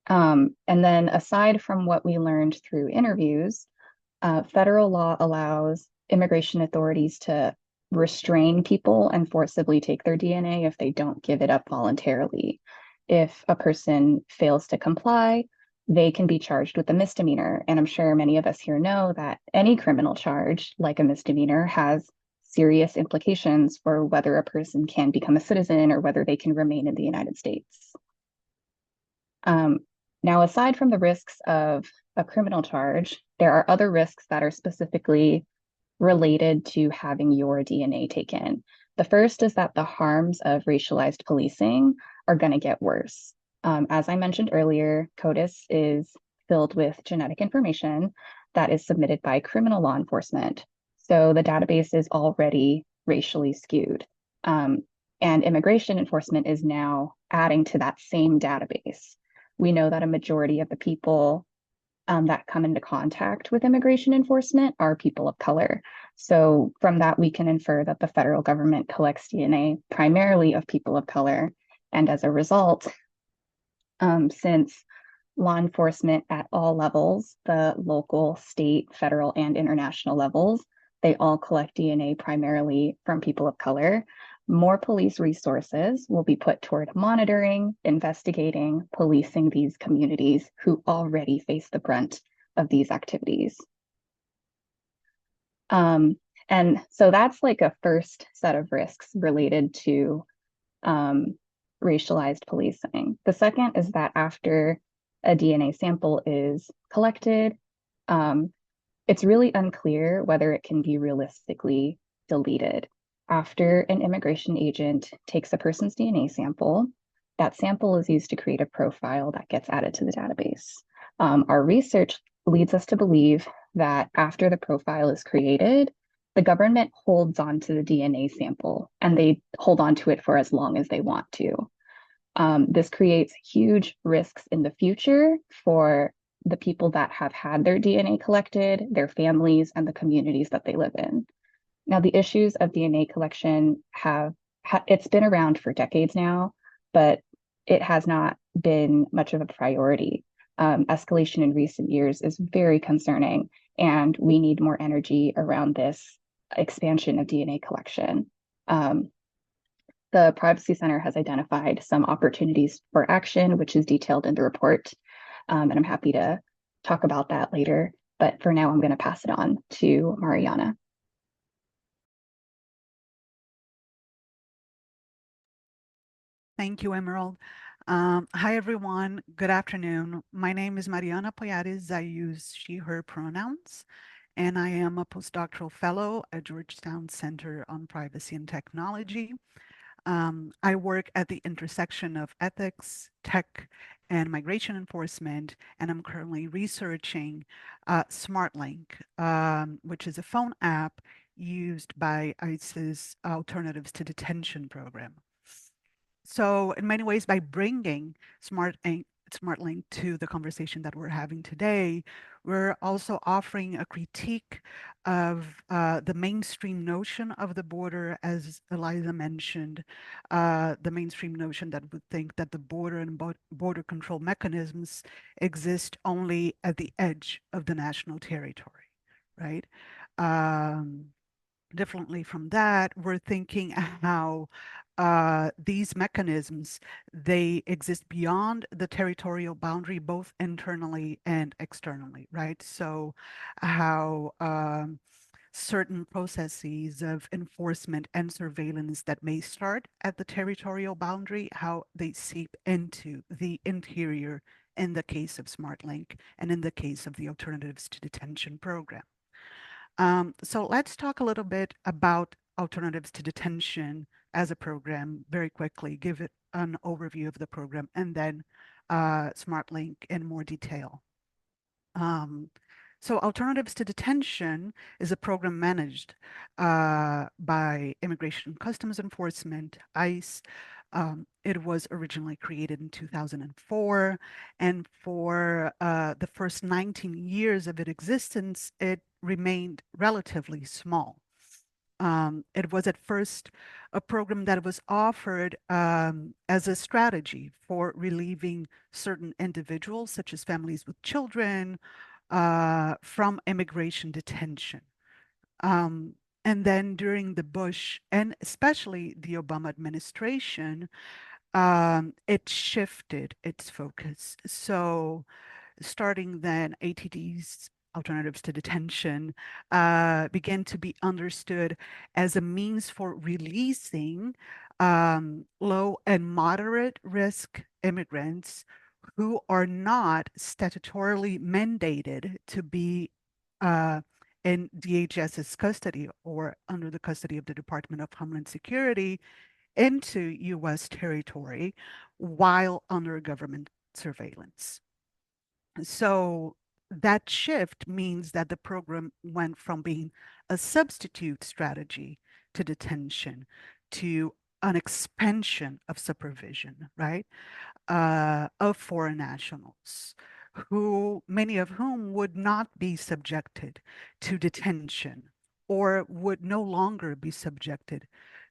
And then aside from what we learned through interviews, federal law allows immigration authorities to restrain people and forcibly take their DNA if they don't give it up voluntarily. If a person fails to comply, they can be charged with a misdemeanor. And I'm sure many of us here know that any criminal charge, like a misdemeanor, has serious implications for whether a person can become a citizen or whether they can remain in the United States. Now, aside from the risks of a criminal charge, there are other risks that are specifically related to having your DNA taken. The first is that the harms of racialized policing are going to get worse. As I mentioned earlier, CODIS is filled with genetic information that is submitted by criminal law enforcement. So the database is already racially skewed. And immigration enforcement is now adding to that same database. We know that a majority of the people that come into contact with immigration enforcement are people of color. So from that, we can infer that the federal government collects DNA primarily of people of color. And as a result, since law enforcement at all levels, the local, state, federal, and international levels, they all collect DNA primarily from people of color, more police resources will be put toward monitoring, investigating, policing these communities who already face the brunt of these activities. And so that's like a first set of risks related to racialized policing. The second is that after a DNA sample is collected, it's really unclear whether it can be realistically deleted. After an immigration agent takes a person's DNA sample, that sample is used to create a profile that gets added to the database. Our research leads us to believe that after the profile is created, the government holds on to the DNA sample and they hold on to it for as long as they want to. This creates huge risks in the future for the people that have had their DNA collected, their families, and the communities that they live in. Now, the issues of DNA collection it's been around for decades now, but it has not been much of a priority. Escalation in recent years is very concerning, and we need more energy around this expansion of DNA collection. The Privacy Center has identified some opportunities for action, which is detailed in the report, and I'm happy to talk about that later. But for now, I'm going to pass it on to Marianna. Thank you, Emerald. Hi, everyone. Good afternoon. My name is Marianna Poyares. I use she, her pronouns, and I am a postdoctoral fellow at Georgetown Center on Privacy and Technology. I work at the intersection of ethics, tech, and migration enforcement, and I'm currently researching SmartLink, which is a phone app used by ICE's Alternatives to Detention program. So in many ways, by bringing SmartLink to the conversation that we're having today, we're also offering a critique of the mainstream notion of the border, as Eliza mentioned, the mainstream notion that would think that the border and border control mechanisms exist only at the edge of the national territory, right? Um, Differently from that, we're thinking how these mechanisms, they exist beyond the territorial boundary, both internally and externally, right? So how certain processes of enforcement and surveillance that may start at the territorial boundary, how they seep into the interior in the case of SmartLink and in the case of the Alternatives to Detention program. So let's talk a little bit about Alternatives to Detention as a program very quickly, give it an overview of the program, and then SmartLink in more detail. So Alternatives to Detention is a program managed by Immigration and Customs Enforcement, ICE. It was originally created in 2004, and for the first 19 years of its existence, it remained relatively small. It was at first a program that was offered as a strategy for relieving certain individuals, such as families with children, from immigration detention. And then during the Bush and especially the Obama administration, it shifted its focus. So starting then, ATD's Alternatives to Detention began to be understood as a means for releasing low and moderate risk immigrants who are not statutorily mandated to be in DHS's custody or under the custody of the Department of Homeland Security into US territory while under government surveillance. So that shift means that the program went from being a substitute strategy to detention to an expansion of supervision, right? Of foreign nationals, who many of whom would not be subjected to detention or would no longer be subjected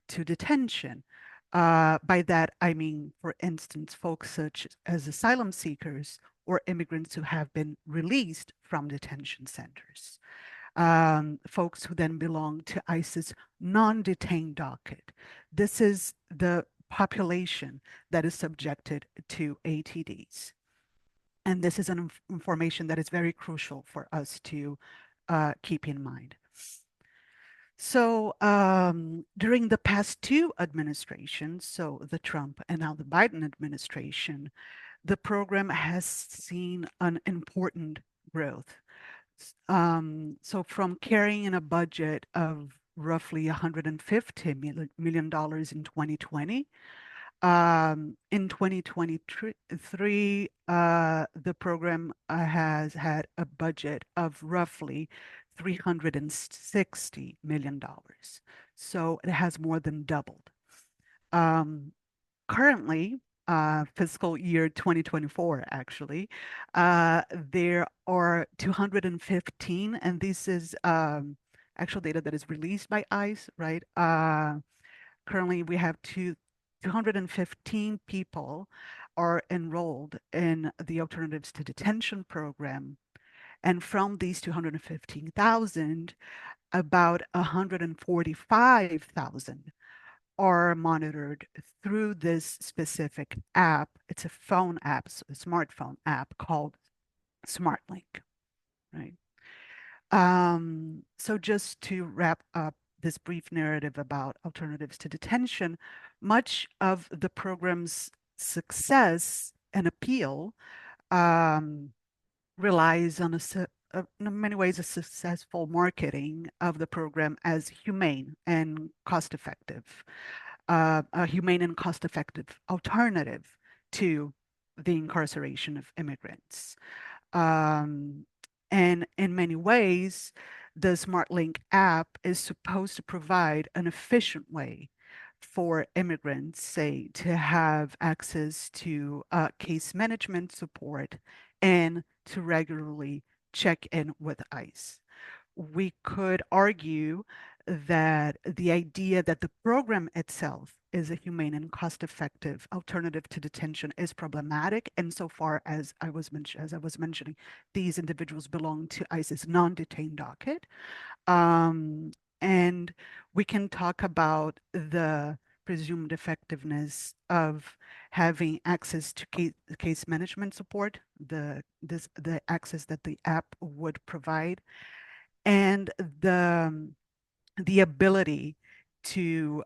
to detention. By that, I mean, for instance, folks such as asylum seekers or immigrants who have been released from detention centers. Folks who then belong to ICE's non-detained docket. This is the population that is subjected to ATDs. And this is an information that is very crucial for us to keep in mind. So during the past two administrations, so the Trump and now the Biden administration, the program has seen an important growth. So from carrying a budget of roughly $150 million in 2020, in 2023, the program has had a budget of roughly $360 million. So it has more than doubled. Currently, fiscal year 2024, actually, there are 215, and this is actual data that is released by ICE, right? Currently, we have 215 people are enrolled in the Alternatives to Detention program. And from these 215,000, about 145,000 are monitored through this specific app. It's a phone app, a smartphone app called SmartLink, right? So just to wrap up this brief narrative about Alternatives to Detention, much of the program's success and appeal relies on in many ways a successful marketing of the program as humane and cost-effective, a humane and cost-effective alternative to the incarceration of immigrants. Um, and in many ways, the SmartLink app is supposed to provide an efficient way for immigrants, say, to have access to case management support and to regularly check in with ICE. We could argue that the idea that the program itself is a humane and cost-effective alternative to detention is problematic insofar as I was mentioning, these individuals belong to ICE's non-detained docket. And we can talk about the presumed effectiveness of having access to case management support, the access that the app would provide, and the ability to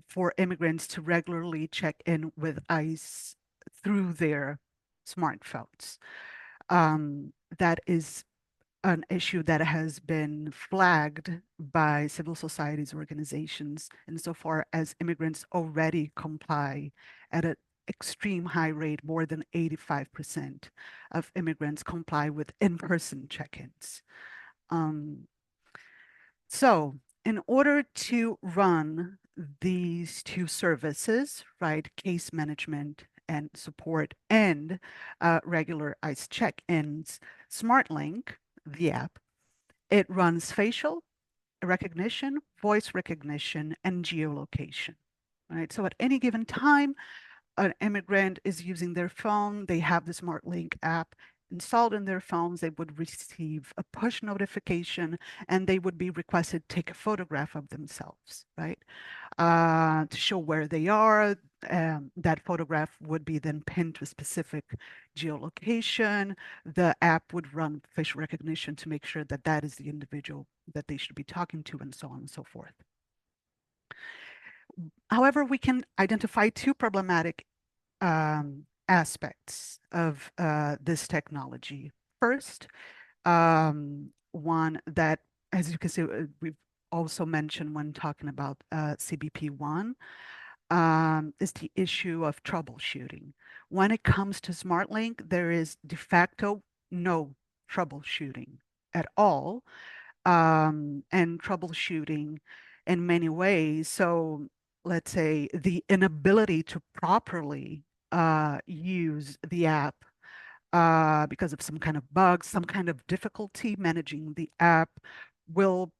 for immigrants to regularly check in with ICE through their smartphones. That is an issue that has been flagged by civil societies organizations insofar as immigrants already comply at an extreme high rate. More than 85% of immigrants comply with in-person check-ins. So in order to run these two services, right, case management and support and regular ICE check-ins, SmartLink, the app, it runs facial recognition, voice recognition, and geolocation, right? So at any given time, an immigrant is using their phone, they have the SmartLink app installed in their phones, they would receive a push notification and they would be requested to take a photograph of themselves, right? To show where they are. That photograph would be then pinned to a specific geolocation. The app would run facial recognition to make sure that that is the individual that they should be talking to, and so on and so forth. However, we can identify two problematic aspects of this technology. First, one that, as you can see, we've also mentioned when talking about CBP1, is the issue of troubleshooting. When it comes to SmartLink, there is de facto no troubleshooting at all, and troubleshooting in many ways. So let's say the inability to properly use the app because of some kind of bug, some kind of difficulty managing the app will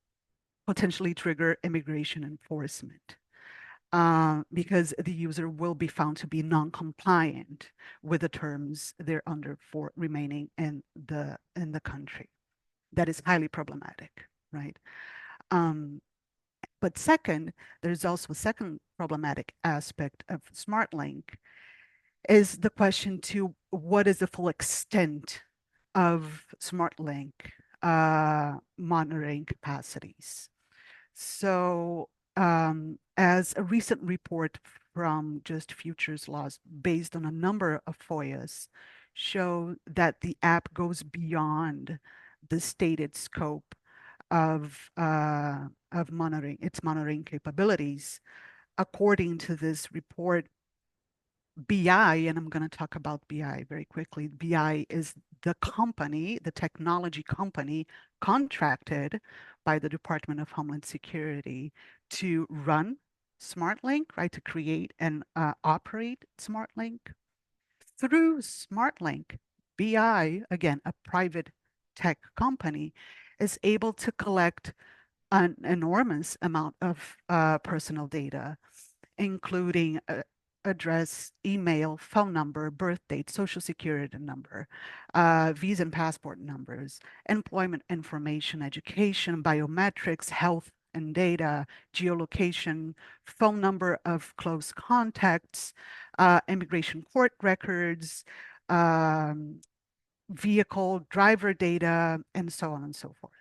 potentially trigger immigration enforcement. Because the user will be found to be non-compliant with the terms they're under for remaining in the country. That is highly problematic, right? But second, there's also a second problematic aspect of SmartLink is the question to what is the full extent of SmartLink monitoring capacities. So as a recent report from Just Futures Laws based on a number of FOIAs show that the app goes beyond the stated scope of monitoring, its monitoring capabilities. According to this report, BI, and I'm going to talk about BI very quickly. BI is the company, the technology company contracted by the Department of Homeland Security to run SmartLink, right, to create and operate SmartLink. Through SmartLink, BI, again, a private tech company, is able to collect an enormous amount of personal data, including address, email, phone number, birth date, social security number, visa and passport numbers, employment information, education, biometrics, health and data, geolocation, phone number of close contacts, immigration court records, vehicle driver data, and so on and so forth.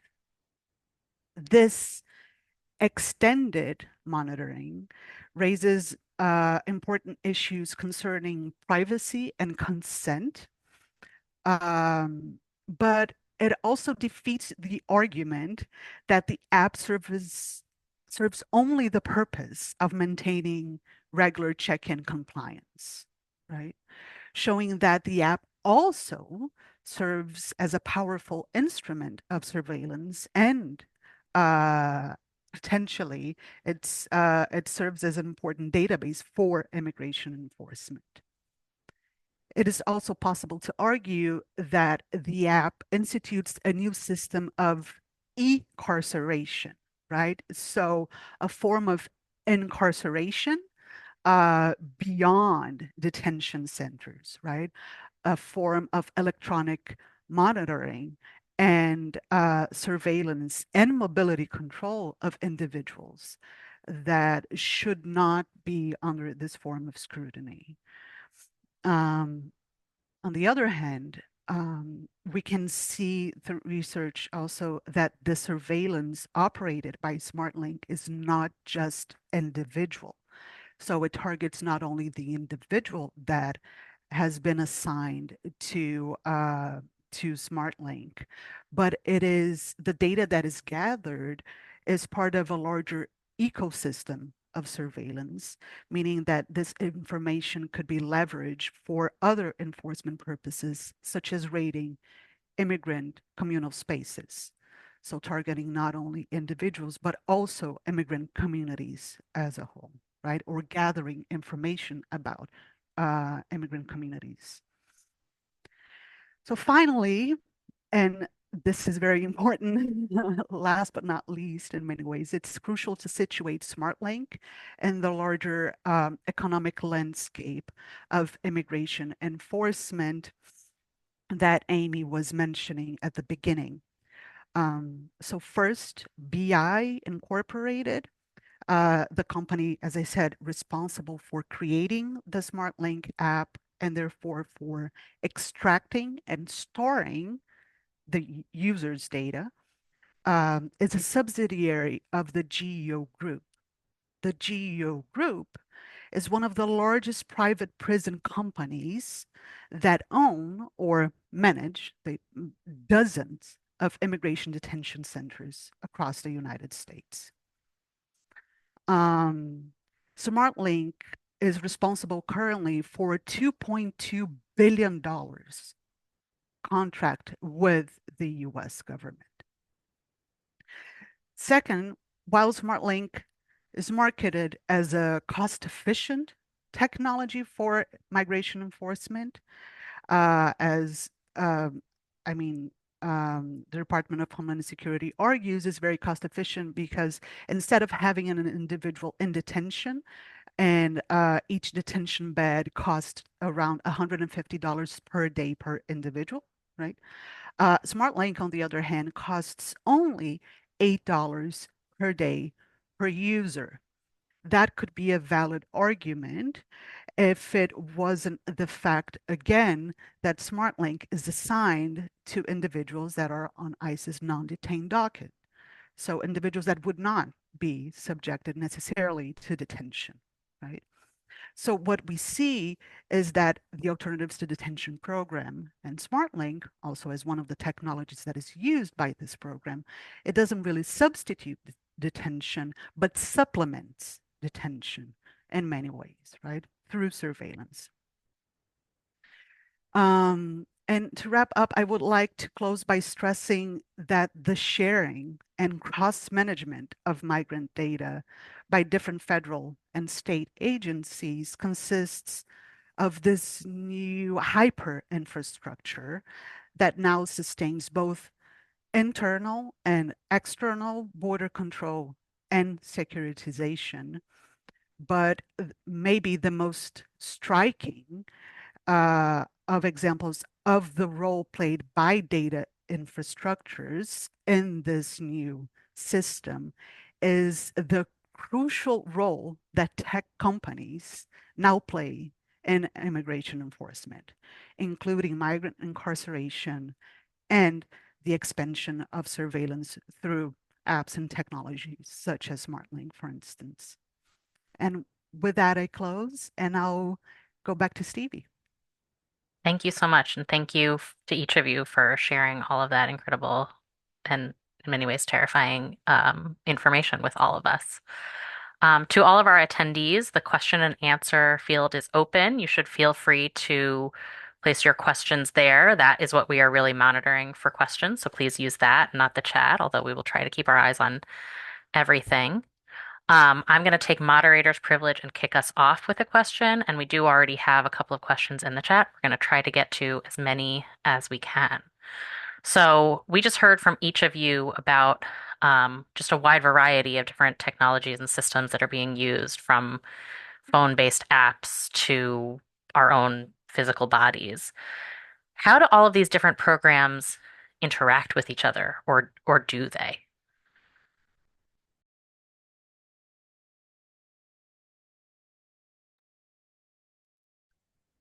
This extended monitoring raises important issues concerning privacy and consent, but it also defeats the argument that the app serves only the purpose of maintaining regular check-in compliance, right? Showing that the app also serves as a powerful instrument of surveillance and uh, potentially it serves as an important database for immigration enforcement. It is also possible to argue that the app institutes a new system of e-carceration, right? So a form of incarceration beyond detention centers, right? A form of electronic monitoring and surveillance and mobility control of individuals that should not be under this form of scrutiny. On the other hand, we can see through research also that the surveillance operated by SmartLink is not just individual. So it targets not only the individual that has been assigned to SmartLink, but it is the data that is gathered is part of a larger ecosystem of surveillance, meaning that this information could be leveraged for other enforcement purposes, such as raiding immigrant communal spaces. So targeting not only individuals, but also immigrant communities as a whole, right? Or gathering information about immigrant communities. So finally, and this is very important, last but not least, in many ways, it's crucial to situate SmartLink in the larger economic landscape of immigration enforcement that Amy was mentioning at the beginning. So first, BI Incorporated, the company, as I said, responsible for creating the SmartLink app and therefore for extracting and storing the user's data, is a subsidiary of the GEO Group. The GEO Group is one of the largest private prison companies that own or manage the dozens of immigration detention centers across the United States. SmartLink is responsible currently for a $2.2 billion contract with the US government. Second, while SmartLink is marketed as a cost-efficient technology for migration enforcement, as I mean, the Department of Homeland Security argues is very cost efficient because instead of having an individual in detention and each detention bed costs around $150 per day per individual, right? SmartLink, on the other hand, costs only $8 per day per user. That could be a valid argument if it wasn't the fact, again, that SmartLink is assigned to individuals that are on ICE's non-detained docket. So individuals that would not be subjected necessarily to detention, right? So what we see is that the Alternatives to Detention program and SmartLink, also as one of the technologies that is used by this program, it doesn't really substitute detention, but supplements detention in many ways, right? Through surveillance. And to wrap up, I would like to close by stressing that the sharing and cross-management of migrant data by different federal and state agencies consists of this new hyper infrastructure that now sustains both internal and external border control and securitization. But maybe the most striking of examples of the role played by data infrastructures in this new system is the crucial role that tech companies now play in immigration enforcement, including migrant incarceration and the expansion of surveillance through apps and technologies such as SmartLink, for instance. And with that, I close, and I'll go back to Stevie. Thank you so much. And thank you to each of you for sharing all of that incredible and in many ways terrifying information with all of us. To all of our attendees, the question and answer field is open. You should feel free to place your questions there. That is what we are really monitoring for questions. So please use that, not the chat, although we will try to keep our eyes on everything. I'm going to take moderator's privilege and kick us off with a question. And we do already have a couple of questions in the chat. We're going to try to get to as many as we can. So we just heard from each of you about just a wide variety of different technologies and systems that are being used, from phone-based apps to our own physical bodies. How do all of these different programs interact with each other, or do they?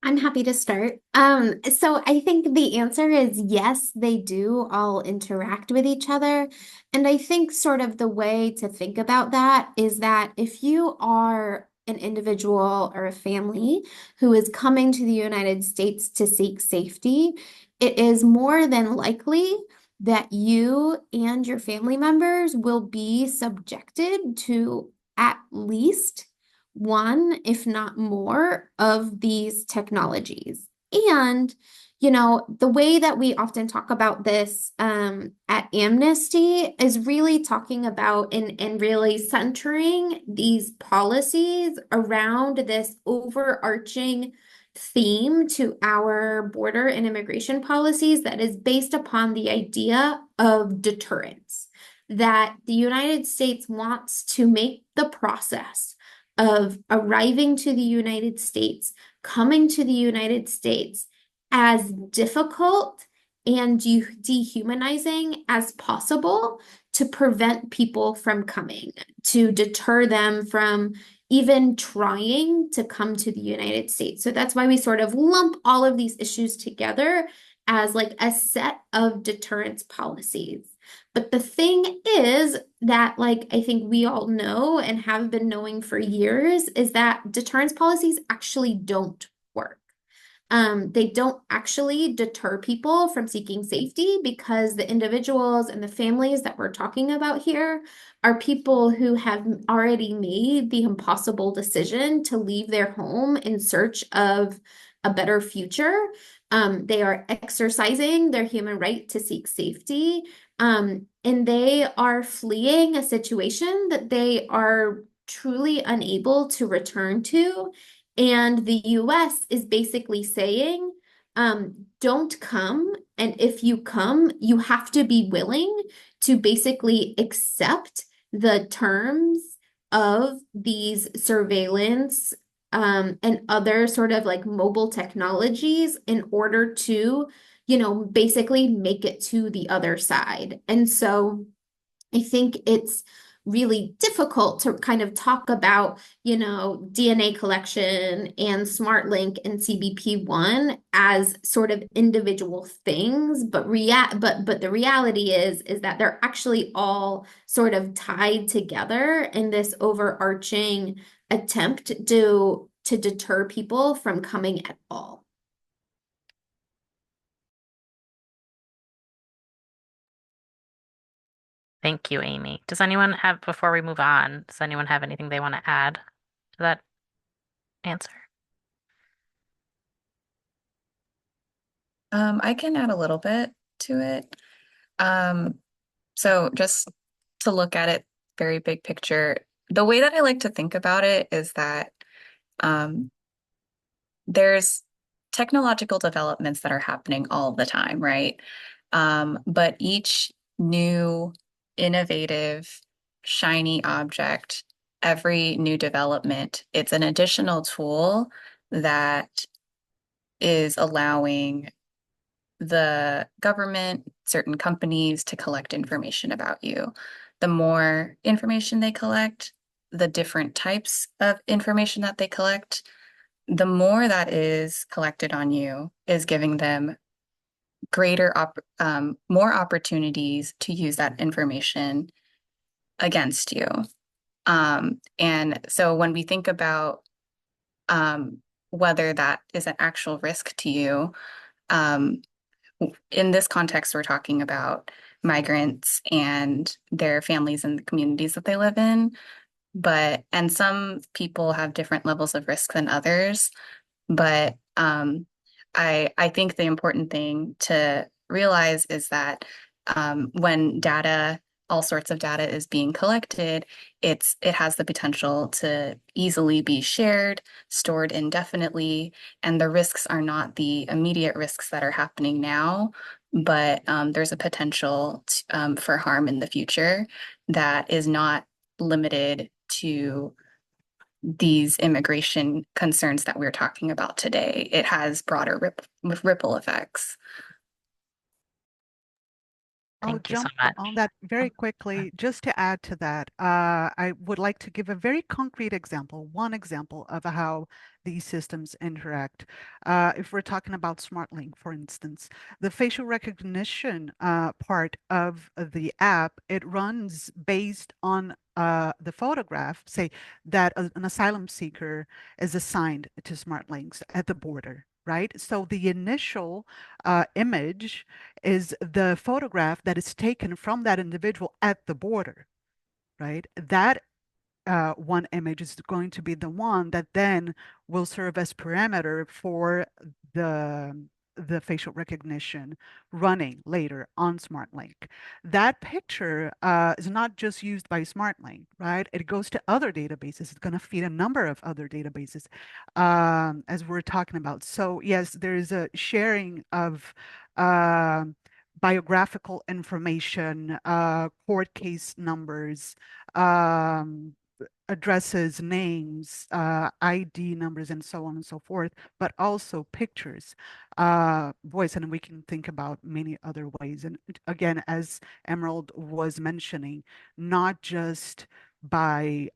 I'm happy to start. So I think the answer is yes, they do all interact with each other. And I think sort of the way to think about that is that if you are an individual or a family who is coming to the United States to seek safety, it is more than likely that you and your family members will be subjected to at least one, if not more, of these technologies. And, the way that we often talk about this at Amnesty is really talking about and really centering these policies around this overarching theme to our border and immigration policies that is based upon the idea of deterrence, that the United States wants to make the process of arriving to the United States, coming to the United States, as difficult and dehumanizing as possible to prevent people from coming, to deter them from even trying to come to the United States. So that's why we sort of lump all of these issues together as like a set of deterrence policies. But the thing is that, like, I think we all know and have been knowing for years is that deterrence policies actually don't work. They don't actually deter people from seeking safety because the individuals and the families that we're talking about here are people who have already made the impossible decision to leave their home in search of a better future. They are exercising their human right to seek safety. And they are fleeing a situation that they are truly unable to return to. And the US is basically saying, don't come. And if you come, you have to be willing to basically accept the terms of these surveillance and other sort of like mobile technologies in order to, basically make it to the other side. And so I think it's really difficult to kind of talk about, DNA collection and SmartLink and CBP1 as sort of individual things, but the reality is that they're actually all sort of tied together in this overarching attempt to deter people from coming at all. Thank you, Amy. Before we move on, does anyone have anything they want to add to that answer? I can add a little bit to it. So just to look at it very big picture, the way that I like to think about it is that there's technological developments that are happening all the time, right? But each new innovative, shiny object, every new development, it's an additional tool that is allowing the government, certain companies to collect information about you. The more information they collect, the different types of information that they collect, the more that is collected on you is giving them more opportunities to use that information against you. And so when we think about um, whether that is an actual risk to you. Um, in this context, we're talking about migrants and their families and the communities that they live in. And some people have different levels of risk than others. But I think the important thing to realize is that when data, all sorts of data is being collected, it has the potential to easily be shared, stored indefinitely, and the risks are not the immediate risks that are happening now, but there's a potential for harm in the future that is not limited to these immigration concerns that we're talking about today. It has broader ripple effects. I'll Thank you so jump much. on that very quickly. Just to add to that, I would like to give a very concrete example, one example of how these systems interact. If we're talking about SmartLink, for instance, the facial recognition part of the app, it runs based on the photograph, say that an asylum seeker is assigned to SmartLinks at the border, right? So the initial image is the photograph that is taken from that individual at the border, right? That one image is going to be the one that then will serve as parameter for the the facial recognition running later on SmartLink. That picture is not just used by SmartLink, right? It goes to other databases. It's going to feed a number of other databases as we're talking about. So yes, there is a sharing of biographical information, court case numbers, addresses, names, ID numbers, and so on and so forth, but also pictures, voice, and we can think about many other ways. And again, as Emerald was mentioning, not just by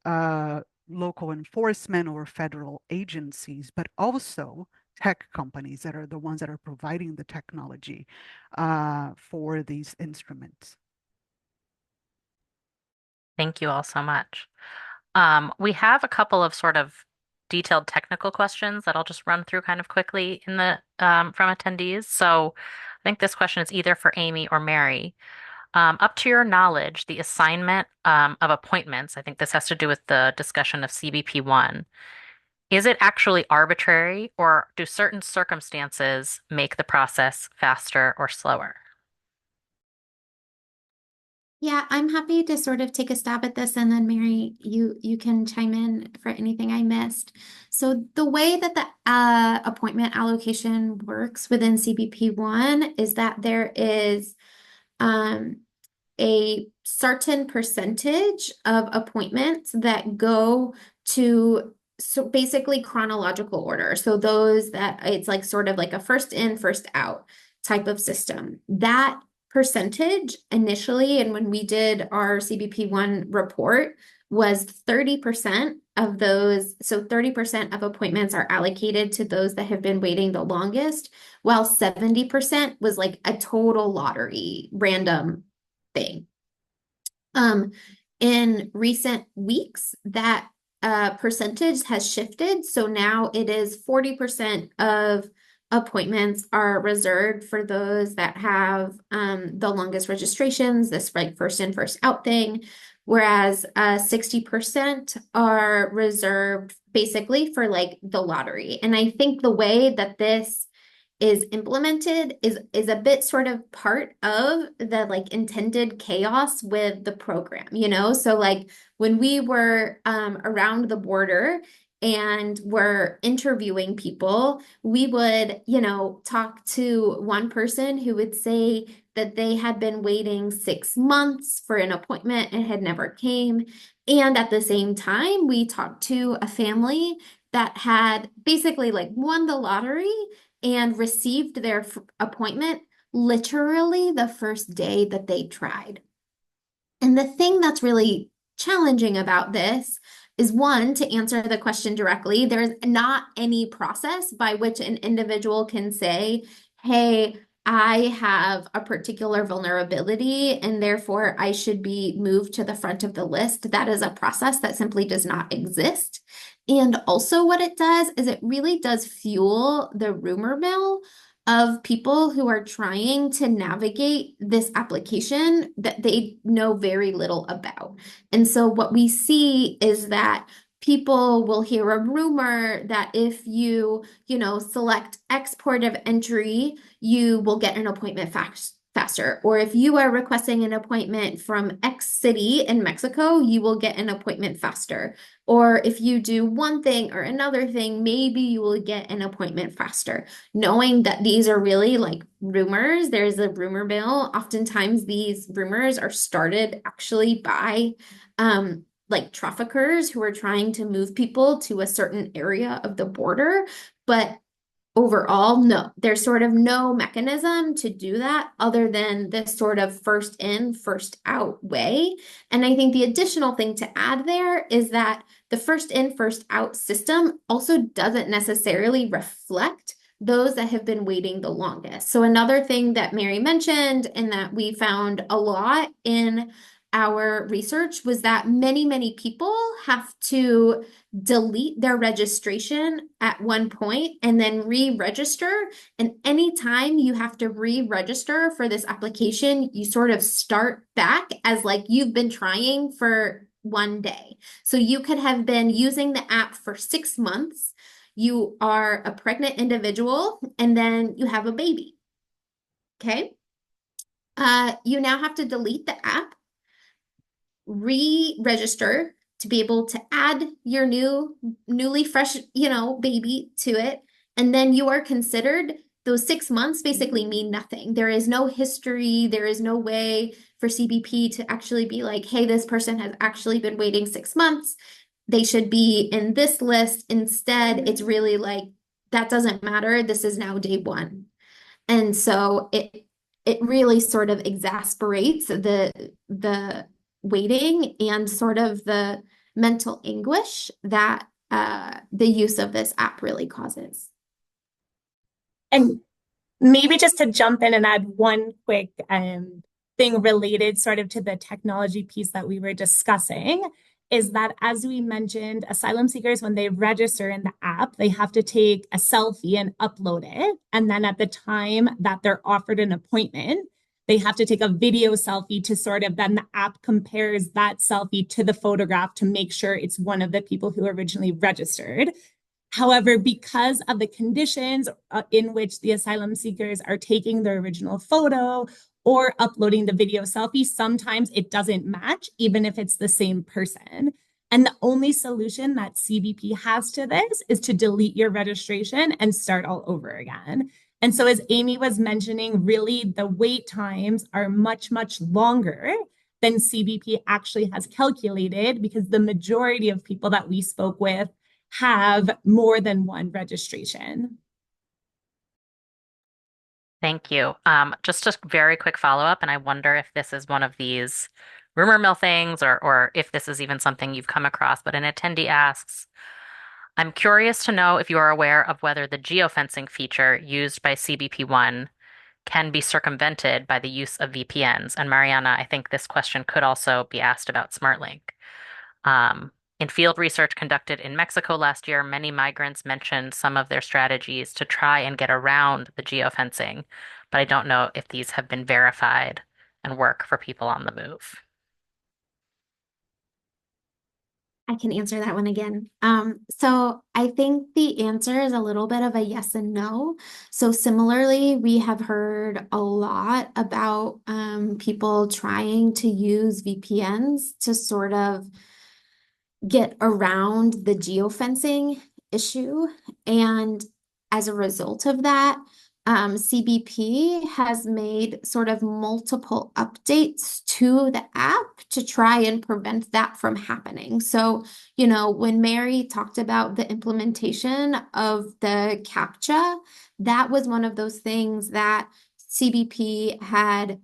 local enforcement or federal agencies, but also tech companies that are the ones that are providing the technology for these instruments. Thank you all so much. We have a couple of sort of detailed technical questions that I'll just run through kind of quickly in the from attendees. So I think this question is either for Amy or Mary. Up to your knowledge, the assignment of appointments, I think this has to do with the discussion of CBP1. Is it actually arbitrary, or do certain circumstances make the process faster or slower? Yeah, I'm happy to sort of take a stab at this, and then Mary, you can chime in for anything I missed. So the way that the appointment allocation works within CBP1 is that there is um, a certain percentage of appointments that go to basically chronological order. So those that it's like sort of like a first in, first out type of system. That percentage initially, and when we did our CBP1 report, was 30% of those. So 30% of appointments are allocated to those that have been waiting the longest, while 70% was like a total lottery, random thing. In recent weeks, that percentage has shifted. So now it is 40% of appointments are reserved for those that have the longest registrations, this like first in, first out thing, whereas 60% are reserved basically for like the lottery. And I think the way that this is implemented is a bit sort of part of the like intended chaos with the program, you know? So like when we were around the border and were interviewing people, we would, you know, talk to one person who would say that they had been waiting 6 months for an appointment and had never came. And at the same time, we talked to a family that had basically like won the lottery and received their appointment literally the first day that they tried. And the thing that's really challenging about this is, one, to answer the question directly, there's not any process by which an individual can say, hey, I have a particular vulnerability and therefore I should be moved to the front of the list. That is a process that simply does not exist. And also what it does is it really does fuel the rumor mill of people who are trying to navigate this application that they know very little about. And so what we see is that people will hear a rumor that if you select X port of entry, you will get an appointment faster. Or if you are requesting an appointment from X city in Mexico, you will get an appointment faster. Or if you do one thing or another thing, maybe you will get an appointment faster. Knowing that these are really like rumors, there's a rumor mill. Oftentimes these rumors are started actually by like traffickers who are trying to move people to a certain area of the border. But overall, no, there's sort of no mechanism to do that other than this sort of first in, first out way. And I think the additional thing to add there is that the first in, first out system also doesn't necessarily reflect those that have been waiting the longest. So another thing that Mary mentioned and that we found a lot in our research was that many, many people have to delete their registration at one point and then re-register. And anytime you have to re-register for this application, you sort of start back as like you've been trying for one day. So you could have been using the app for 6 months. You are a pregnant individual and then you have a baby. Okay. You now have to delete the app, re-register to be able to add your newly fresh, baby to it. And then you are considered, those 6 months basically mean nothing. There is no history. There is no way for CBP to actually be like, hey, this person has actually been waiting 6 months. They should be in this list. Instead, it's really like, that doesn't matter. This is now day one. And so it really sort of exasperates the waiting and sort of the mental anguish that the use of this app really causes. And maybe just to jump in and add one quick thing related sort of to the technology piece that we were discussing is that, as we mentioned, asylum seekers, when they register in the app, they have to take a selfie and upload it. And then at the time that they're offered an appointment, they have to take a video selfie to sort of, then the app compares that selfie to the photograph to make sure it's one of the people who originally registered. However, because of the conditions in which the asylum seekers are taking their original photo or uploading the video selfie, sometimes it doesn't match, even if it's the same person. And the only solution that CBP has to this is to delete your registration and start all over again. And so, as Amy was mentioning, really the wait times are much, much longer than CBP actually has calculated, because the majority of people that we spoke with have more than one registration. Thank you. Just a very quick follow-up, and I wonder if this is one of these rumor mill things or if this is even something you've come across. But an attendee asks, I'm curious to know if you are aware of whether the geofencing feature used by CBP1 can be circumvented by the use of VPNs. And Mariana, I think this question could also be asked about SmartLink. In field research conducted in Mexico last year, many migrants mentioned some of their strategies to try and get around the geofencing, but I don't know if these have been verified and work for people on the move. I can answer that one again. So I think the answer is a little bit of a yes and no. So similarly, we have heard a lot about people trying to use VPNs to sort of get around the geofencing issue. And as a result of that, CBP has made sort of multiple updates to the app to try and prevent that from happening. So, when Mary talked about the implementation of the CAPTCHA, that was one of those things that CBP had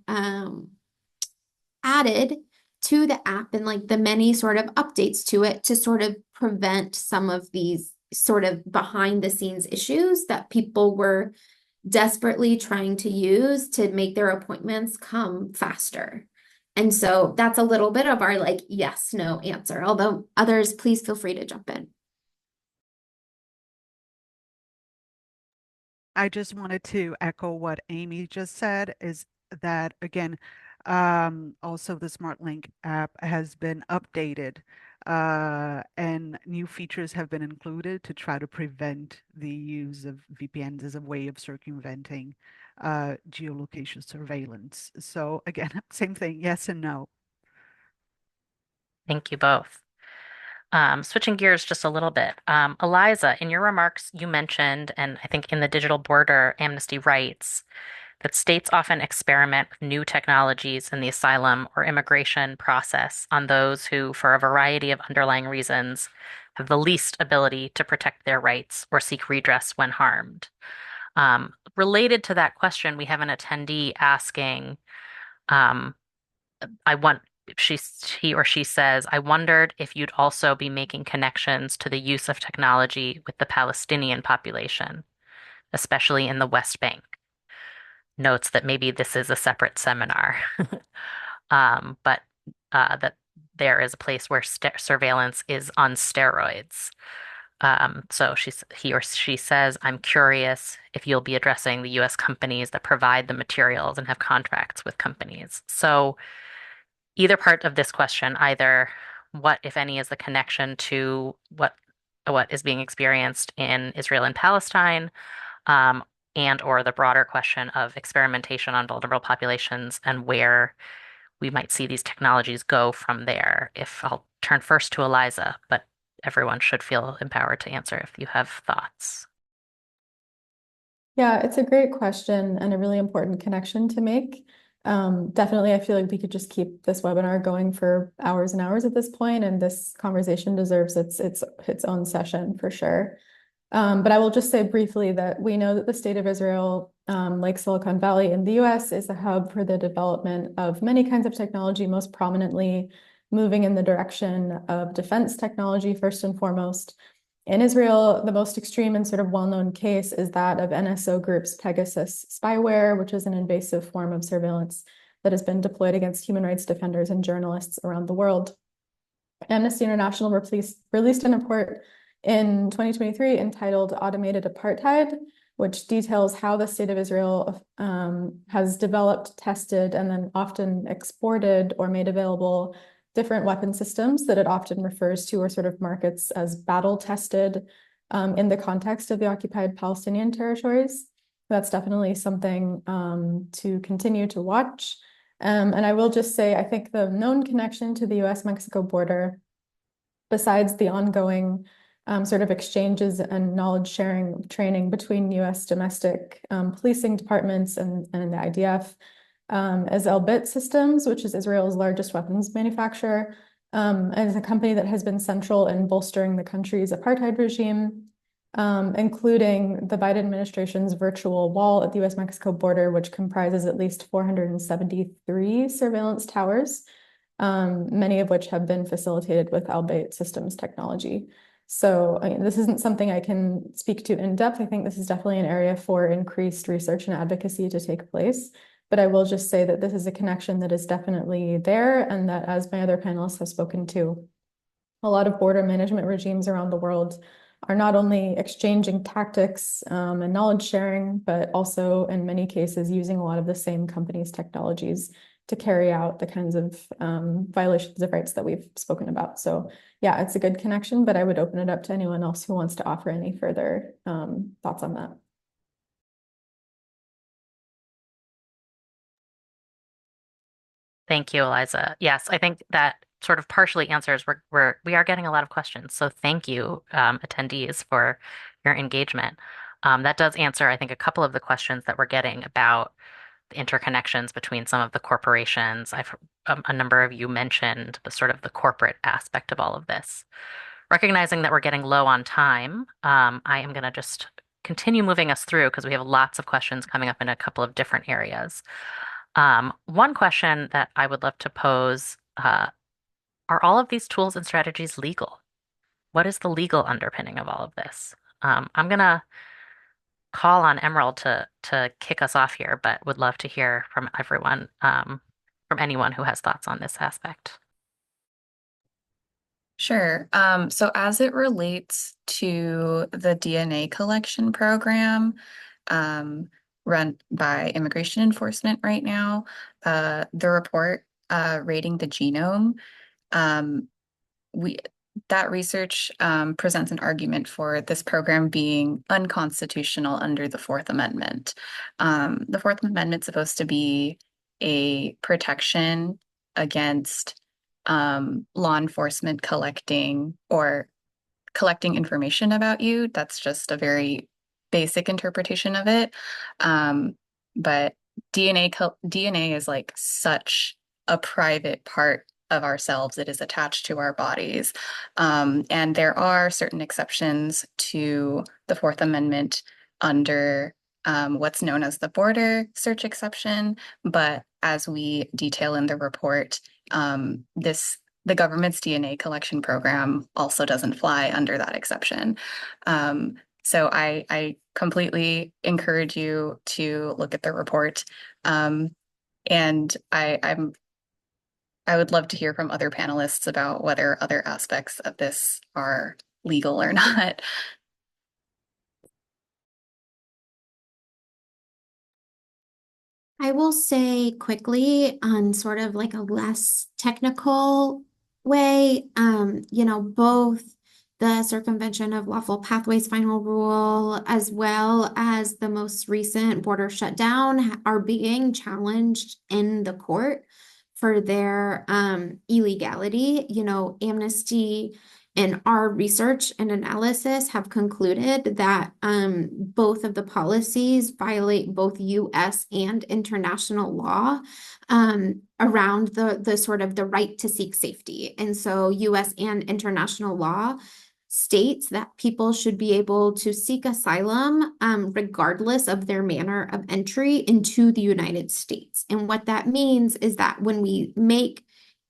added to the app and like the many sort of updates to it to sort of prevent some of these sort of behind the scenes issues that people were desperately trying to use to make their appointments come faster. And so that's a little bit of our like yes, no answer. Although others, please feel free to jump in. I just wanted to echo what Amy just said is that, again, also the SmartLink app has been updated and new features have been included to try to prevent the use of VPNs as a way of circumventing geolocation surveillance. So again, same thing, yes and no. Thank you both. Switching gears just a little bit. Eliza, in your remarks, you mentioned, and I think in the digital border, Amnesty writes that states often experiment with new technologies in the asylum or immigration process on those who, for a variety of underlying reasons, have the least ability to protect their rights or seek redress when harmed. Related to that question, we have an attendee asking, um, I want he or she says, I wondered if you'd also be making connections to the use of technology with the Palestinian population, especially in the West Bank. Notes that maybe this is a separate seminar, but that there is a place where surveillance is on steroids. So he or she says, I'm curious if you'll be addressing the U.S. companies that provide the materials and have contracts with companies. So either part of this question, either what, if any, is the connection to what is being experienced in Israel and Palestine, um, and or the broader question of experimentation on vulnerable populations and where we might see these technologies go from there. If I'll turn first to Eliza, but everyone should feel empowered to answer if you have thoughts. Yeah, it's a great question and a really important connection to make. Definitely, I feel like we could just keep this webinar going for hours and hours at this point, and this conversation deserves its own session for sure. But I will just say briefly that we know that the state of Israel, like Silicon Valley in the US, is a hub for the development of many kinds of technology, most prominently moving in the direction of defense technology, first and foremost. In Israel, the most extreme and sort of well-known case is that of NSO Group's Pegasus spyware, which is an invasive form of surveillance that has been deployed against human rights defenders and journalists around the world. Amnesty International released an report in 2023 entitled Automated Apartheid, which details how the state of Israel has developed, tested, and then often exported or made available different weapon systems that it often refers to or sort of markets as battle tested in the context of the occupied Palestinian territories. That's definitely something to continue to watch. And I will just say, I think the known connection to the US-Mexico border, besides the ongoing sort of exchanges and knowledge sharing training between US domestic policing departments and the IDF, as Elbit Systems, which is Israel's largest weapons manufacturer, and is a company that has been central in bolstering the country's apartheid regime, including the Biden administration's virtual wall at the US-Mexico border, which comprises at least 473 surveillance towers, many of which have been facilitated with Elbit Systems technology. So I mean, this isn't something I can speak to in depth. I think this is definitely an area for increased research and advocacy to take place. But I will just say that this is a connection that is definitely there, and that, as my other panelists have spoken to, a lot of border management regimes around the world are not only exchanging tactics and knowledge sharing, but also in many cases using a lot of the same companies' technologies to carry out the kinds of violations of rights that we've spoken about. So yeah, it's a good connection, but I would open it up to anyone else who wants to offer any further thoughts on that. Thank you, Eliza. Yes, I think that sort of partially answers we are getting a lot of questions. So thank you, attendees, for your engagement. That does answer, I think, a couple of the questions that we're getting about the interconnections between some of the corporations. A number of you mentioned the sort of the corporate aspect of all of this. Recognizing that we're getting low on time, I am going to just continue moving us through because we have lots of questions coming up in a couple of different areas. One question that I would love to pose, are all of these tools and strategies legal? What is the legal underpinning of all of this? I'm going to call on Emerald to kick us off here, but would love to hear from everyone, from anyone who has thoughts on this aspect. Sure. So as it relates to the DNA collection program, run by immigration enforcement right now. The report rating the genome, um, we that research presents an argument for this program being unconstitutional under the Fourth Amendment. The Fourth Amendment is supposed to be a protection against law enforcement collecting information about you. That's just a very basic interpretation of it. But DNA is like such a private part of ourselves. It is attached to our bodies. And there are certain exceptions to the Fourth Amendment under what's known as the border search exception. But as we detail in the report, the government's DNA collection program also doesn't fly under that exception. So I completely encourage you to look at the report. And I would love to hear from other panelists about whether other aspects of this are legal or not. I will say quickly on sort of like a less technical way, both the circumvention of lawful pathways final rule as well as the most recent border shutdown are being challenged in the court for their illegality. Amnesty in our research and analysis have concluded that both of the policies violate both U.S. and international law around the sort of the right to seek safety. And so U.S. and international law states that people should be able to seek asylum regardless of their manner of entry into the United States. And what that means is that when we make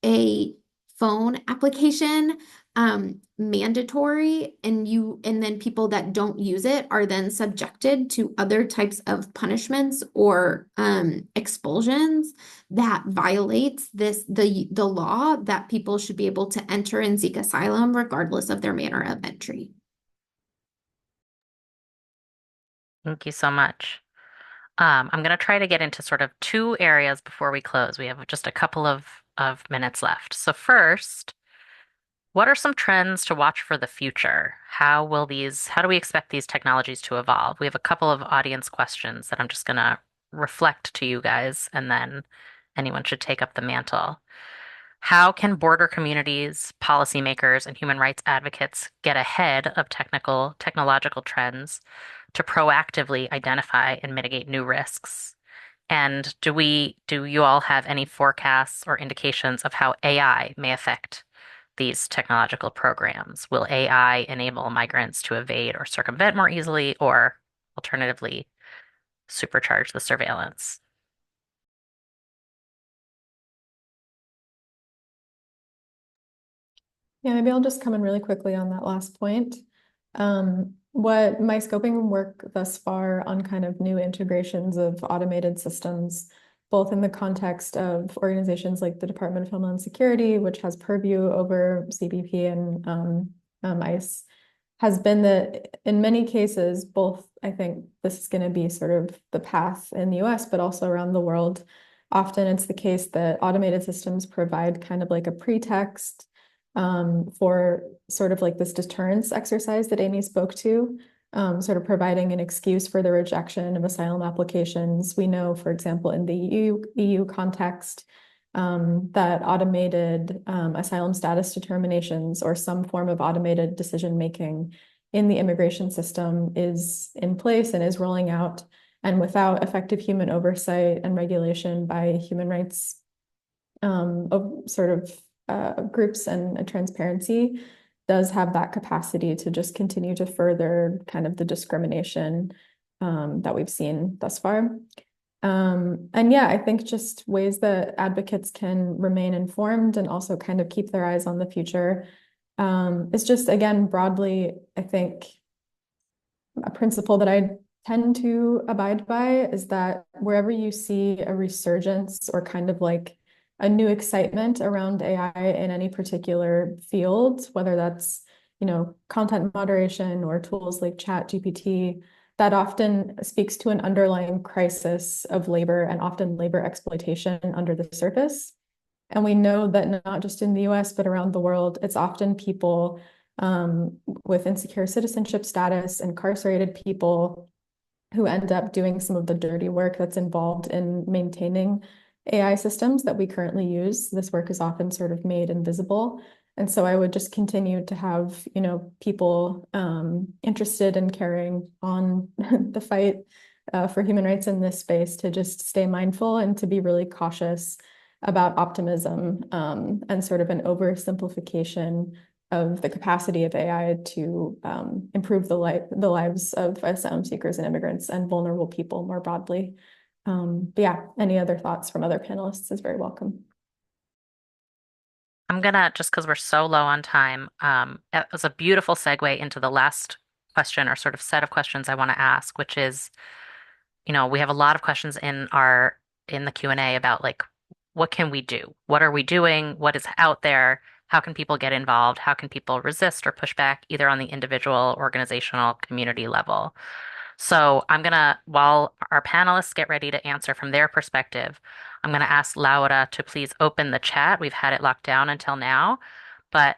a phone application mandatory and then people that don't use it are then subjected to other types of punishments or expulsions, that violates the law that people should be able to enter and seek asylum regardless of their manner of entry. Thank you so much. I'm going to try to get into sort of two areas before we close. We have just a couple of minutes left. So first, what are some trends to watch for the future? How do we expect these technologies to evolve? We have a couple of audience questions that I'm just going to reflect to you guys, and then anyone should take up the mantle. How can border communities, policymakers, and human rights advocates get ahead of technological trends to proactively identify and mitigate new risks? And do you all have any forecasts or indications of how AI may affect these technological programs? Will AI enable migrants to evade or circumvent more easily, or alternatively, supercharge the surveillance? Yeah, maybe I'll just come in really quickly on that last point. What my scoping work thus far on kind of new integrations of automated systems, both in the context of organizations like the Department of Homeland Security, which has purview over CBP and ICE, has been that in many cases, both, I think this is going to be sort of the path in the US, but also around the world. Often it's the case that automated systems provide kind of like a pretext for sort of like this deterrence exercise that Amy spoke to, sort of providing an excuse for the rejection of asylum applications. We know, for example, in the EU context, that automated asylum status determinations or some form of automated decision-making in the immigration system is in place and is rolling out. And without effective human oversight and regulation by human rights groups and transparency, does have that capacity to just continue to further kind of the discrimination that we've seen thus far. And yeah, I think just ways that advocates can remain informed and also kind of keep their eyes on the future is just, again, broadly, I think a principle that I tend to abide by is that wherever you see a resurgence or kind of like a new excitement around AI in any particular field, whether that's, content moderation or tools like ChatGPT, that often speaks to an underlying crisis of labor and often labor exploitation under the surface. And we know that not just in the US, but around the world, it's often people with insecure citizenship status, incarcerated people who end up doing some of the dirty work that's involved in maintaining AI systems that we currently use. This work is often sort of made invisible. And so I would just continue to have, people interested in carrying on the fight for human rights in this space to just stay mindful and to be really cautious about optimism and sort of an oversimplification of the capacity of AI to improve the lives of asylum seekers and immigrants and vulnerable people more broadly. But yeah, any other thoughts from other panelists is very welcome. I'm gonna, just because we're so low on time, it was a beautiful segue into the last question or sort of set of questions I want to ask, which is, we have a lot of questions in the Q&A about like, what can we do? What are we doing? What is out there? How can people get involved? How can people resist or push back either on the individual, organizational, community level? So while our panelists get ready to answer from their perspective, I'm gonna ask Laura to please open the chat. We've had it locked down until now, but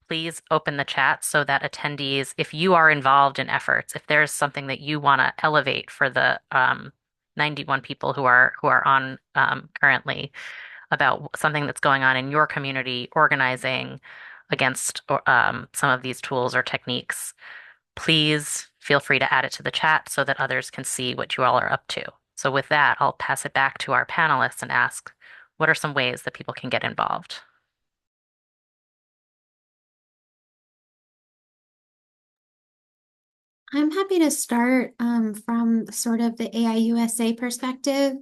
please open the chat so that attendees, if you are involved in efforts, if there's something that you want to elevate for the 91 people who are on currently about something that's going on in your community, organizing against some of these tools or techniques, please feel free to add it to the chat so that others can see what you all are up to. So with that, I'll pass it back to our panelists and ask, what are some ways that people can get involved? I'm happy to start from sort of the AI USA perspective.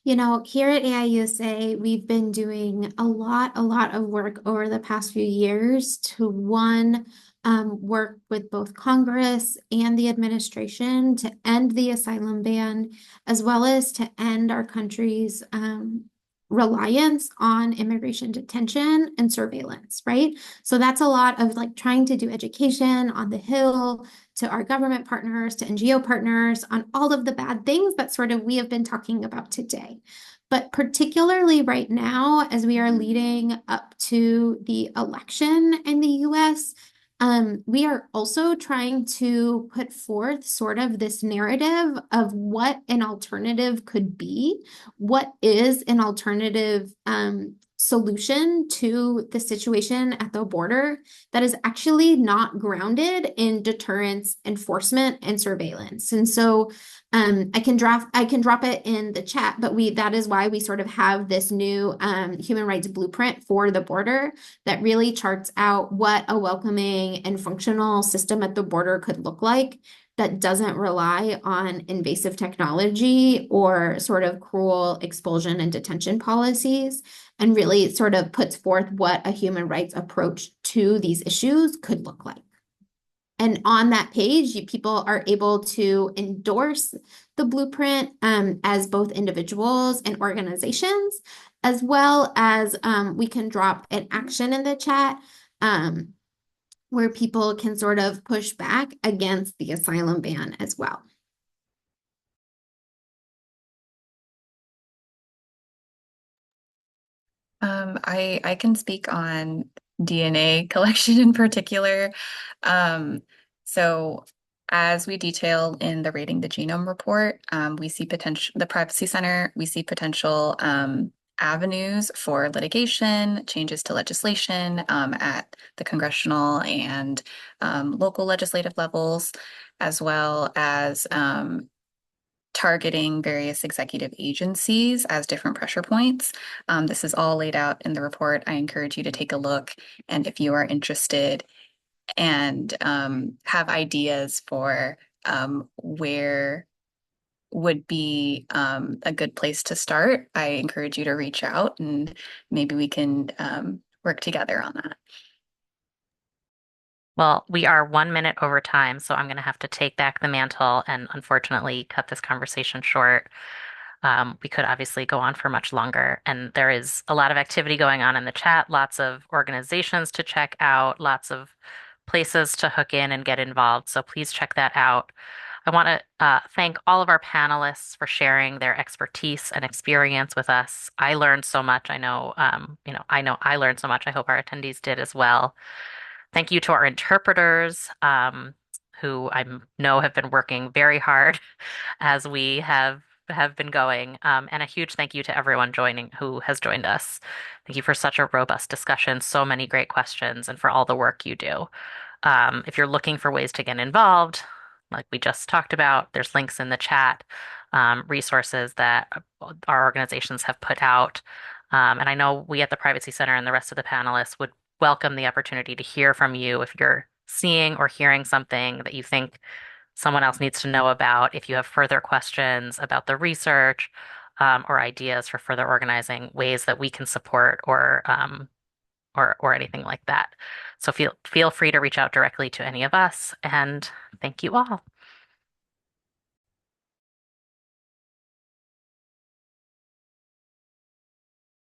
Here at AI USA, we've been doing a lot of work over the past few years to work with both Congress and the administration to end the asylum ban, as well as to end our country's reliance on immigration detention and surveillance, right? So that's a lot of like trying to do education on the Hill to our government partners, to NGO partners on all of the bad things that sort of we have been talking about today. But particularly right now, as we are leading up to the election in the US, we are also trying to put forth sort of this narrative of what an alternative could be, what is an alternative solution to the situation at the border that is actually not grounded in deterrence, enforcement, and surveillance. And so I can drop it in the chat, but that is why we sort of have this new human rights blueprint for the border that really charts out what a welcoming and functional system at the border could look like that doesn't rely on invasive technology or sort of cruel expulsion and detention policies, and really sort of puts forth what a human rights approach to these issues could look like. And on that page, people are able to endorse the blueprint as both individuals and organizations, as well as we can drop an action in the chat where people can sort of push back against the asylum ban as well. I can speak on DNA collection in particular. So as we detailed in the Rating the Genome report, we see the Privacy Center, we see potential avenues for litigation, changes to legislation at the congressional and local legislative levels, as well as targeting various executive agencies as different pressure points. This is all laid out in the report. I encourage you to take a look. And if you are interested and have ideas for where would be a good place to start, I encourage you to reach out and maybe we can work together on that. Well, we are 1 minute over time, so I'm going to have to take back the mantle and unfortunately cut this conversation short. We could obviously go on for much longer, and there is a lot of activity going on in the chat, lots of organizations to check out, lots of places to hook in and get involved. So please check that out. I want to thank all of our panelists for sharing their expertise and experience with us. I learned so much. I know I learned so much. I hope our attendees did as well. Thank you to our interpreters, who I know have been working very hard as we have been going. And a huge thank you to everyone joining who has joined us. Thank you for such a robust discussion, so many great questions, and for all the work you do. If you're looking for ways to get involved, like we just talked about, there's links in the chat, resources that our organizations have put out. And I know we at the Privacy Center and the rest of the panelists would welcome the opportunity to hear from you if you're seeing or hearing something that you think someone else needs to know about. If you have further questions about the research, or ideas for further organizing, ways that we can support or anything like that. So feel free to reach out directly to any of us, and thank you all.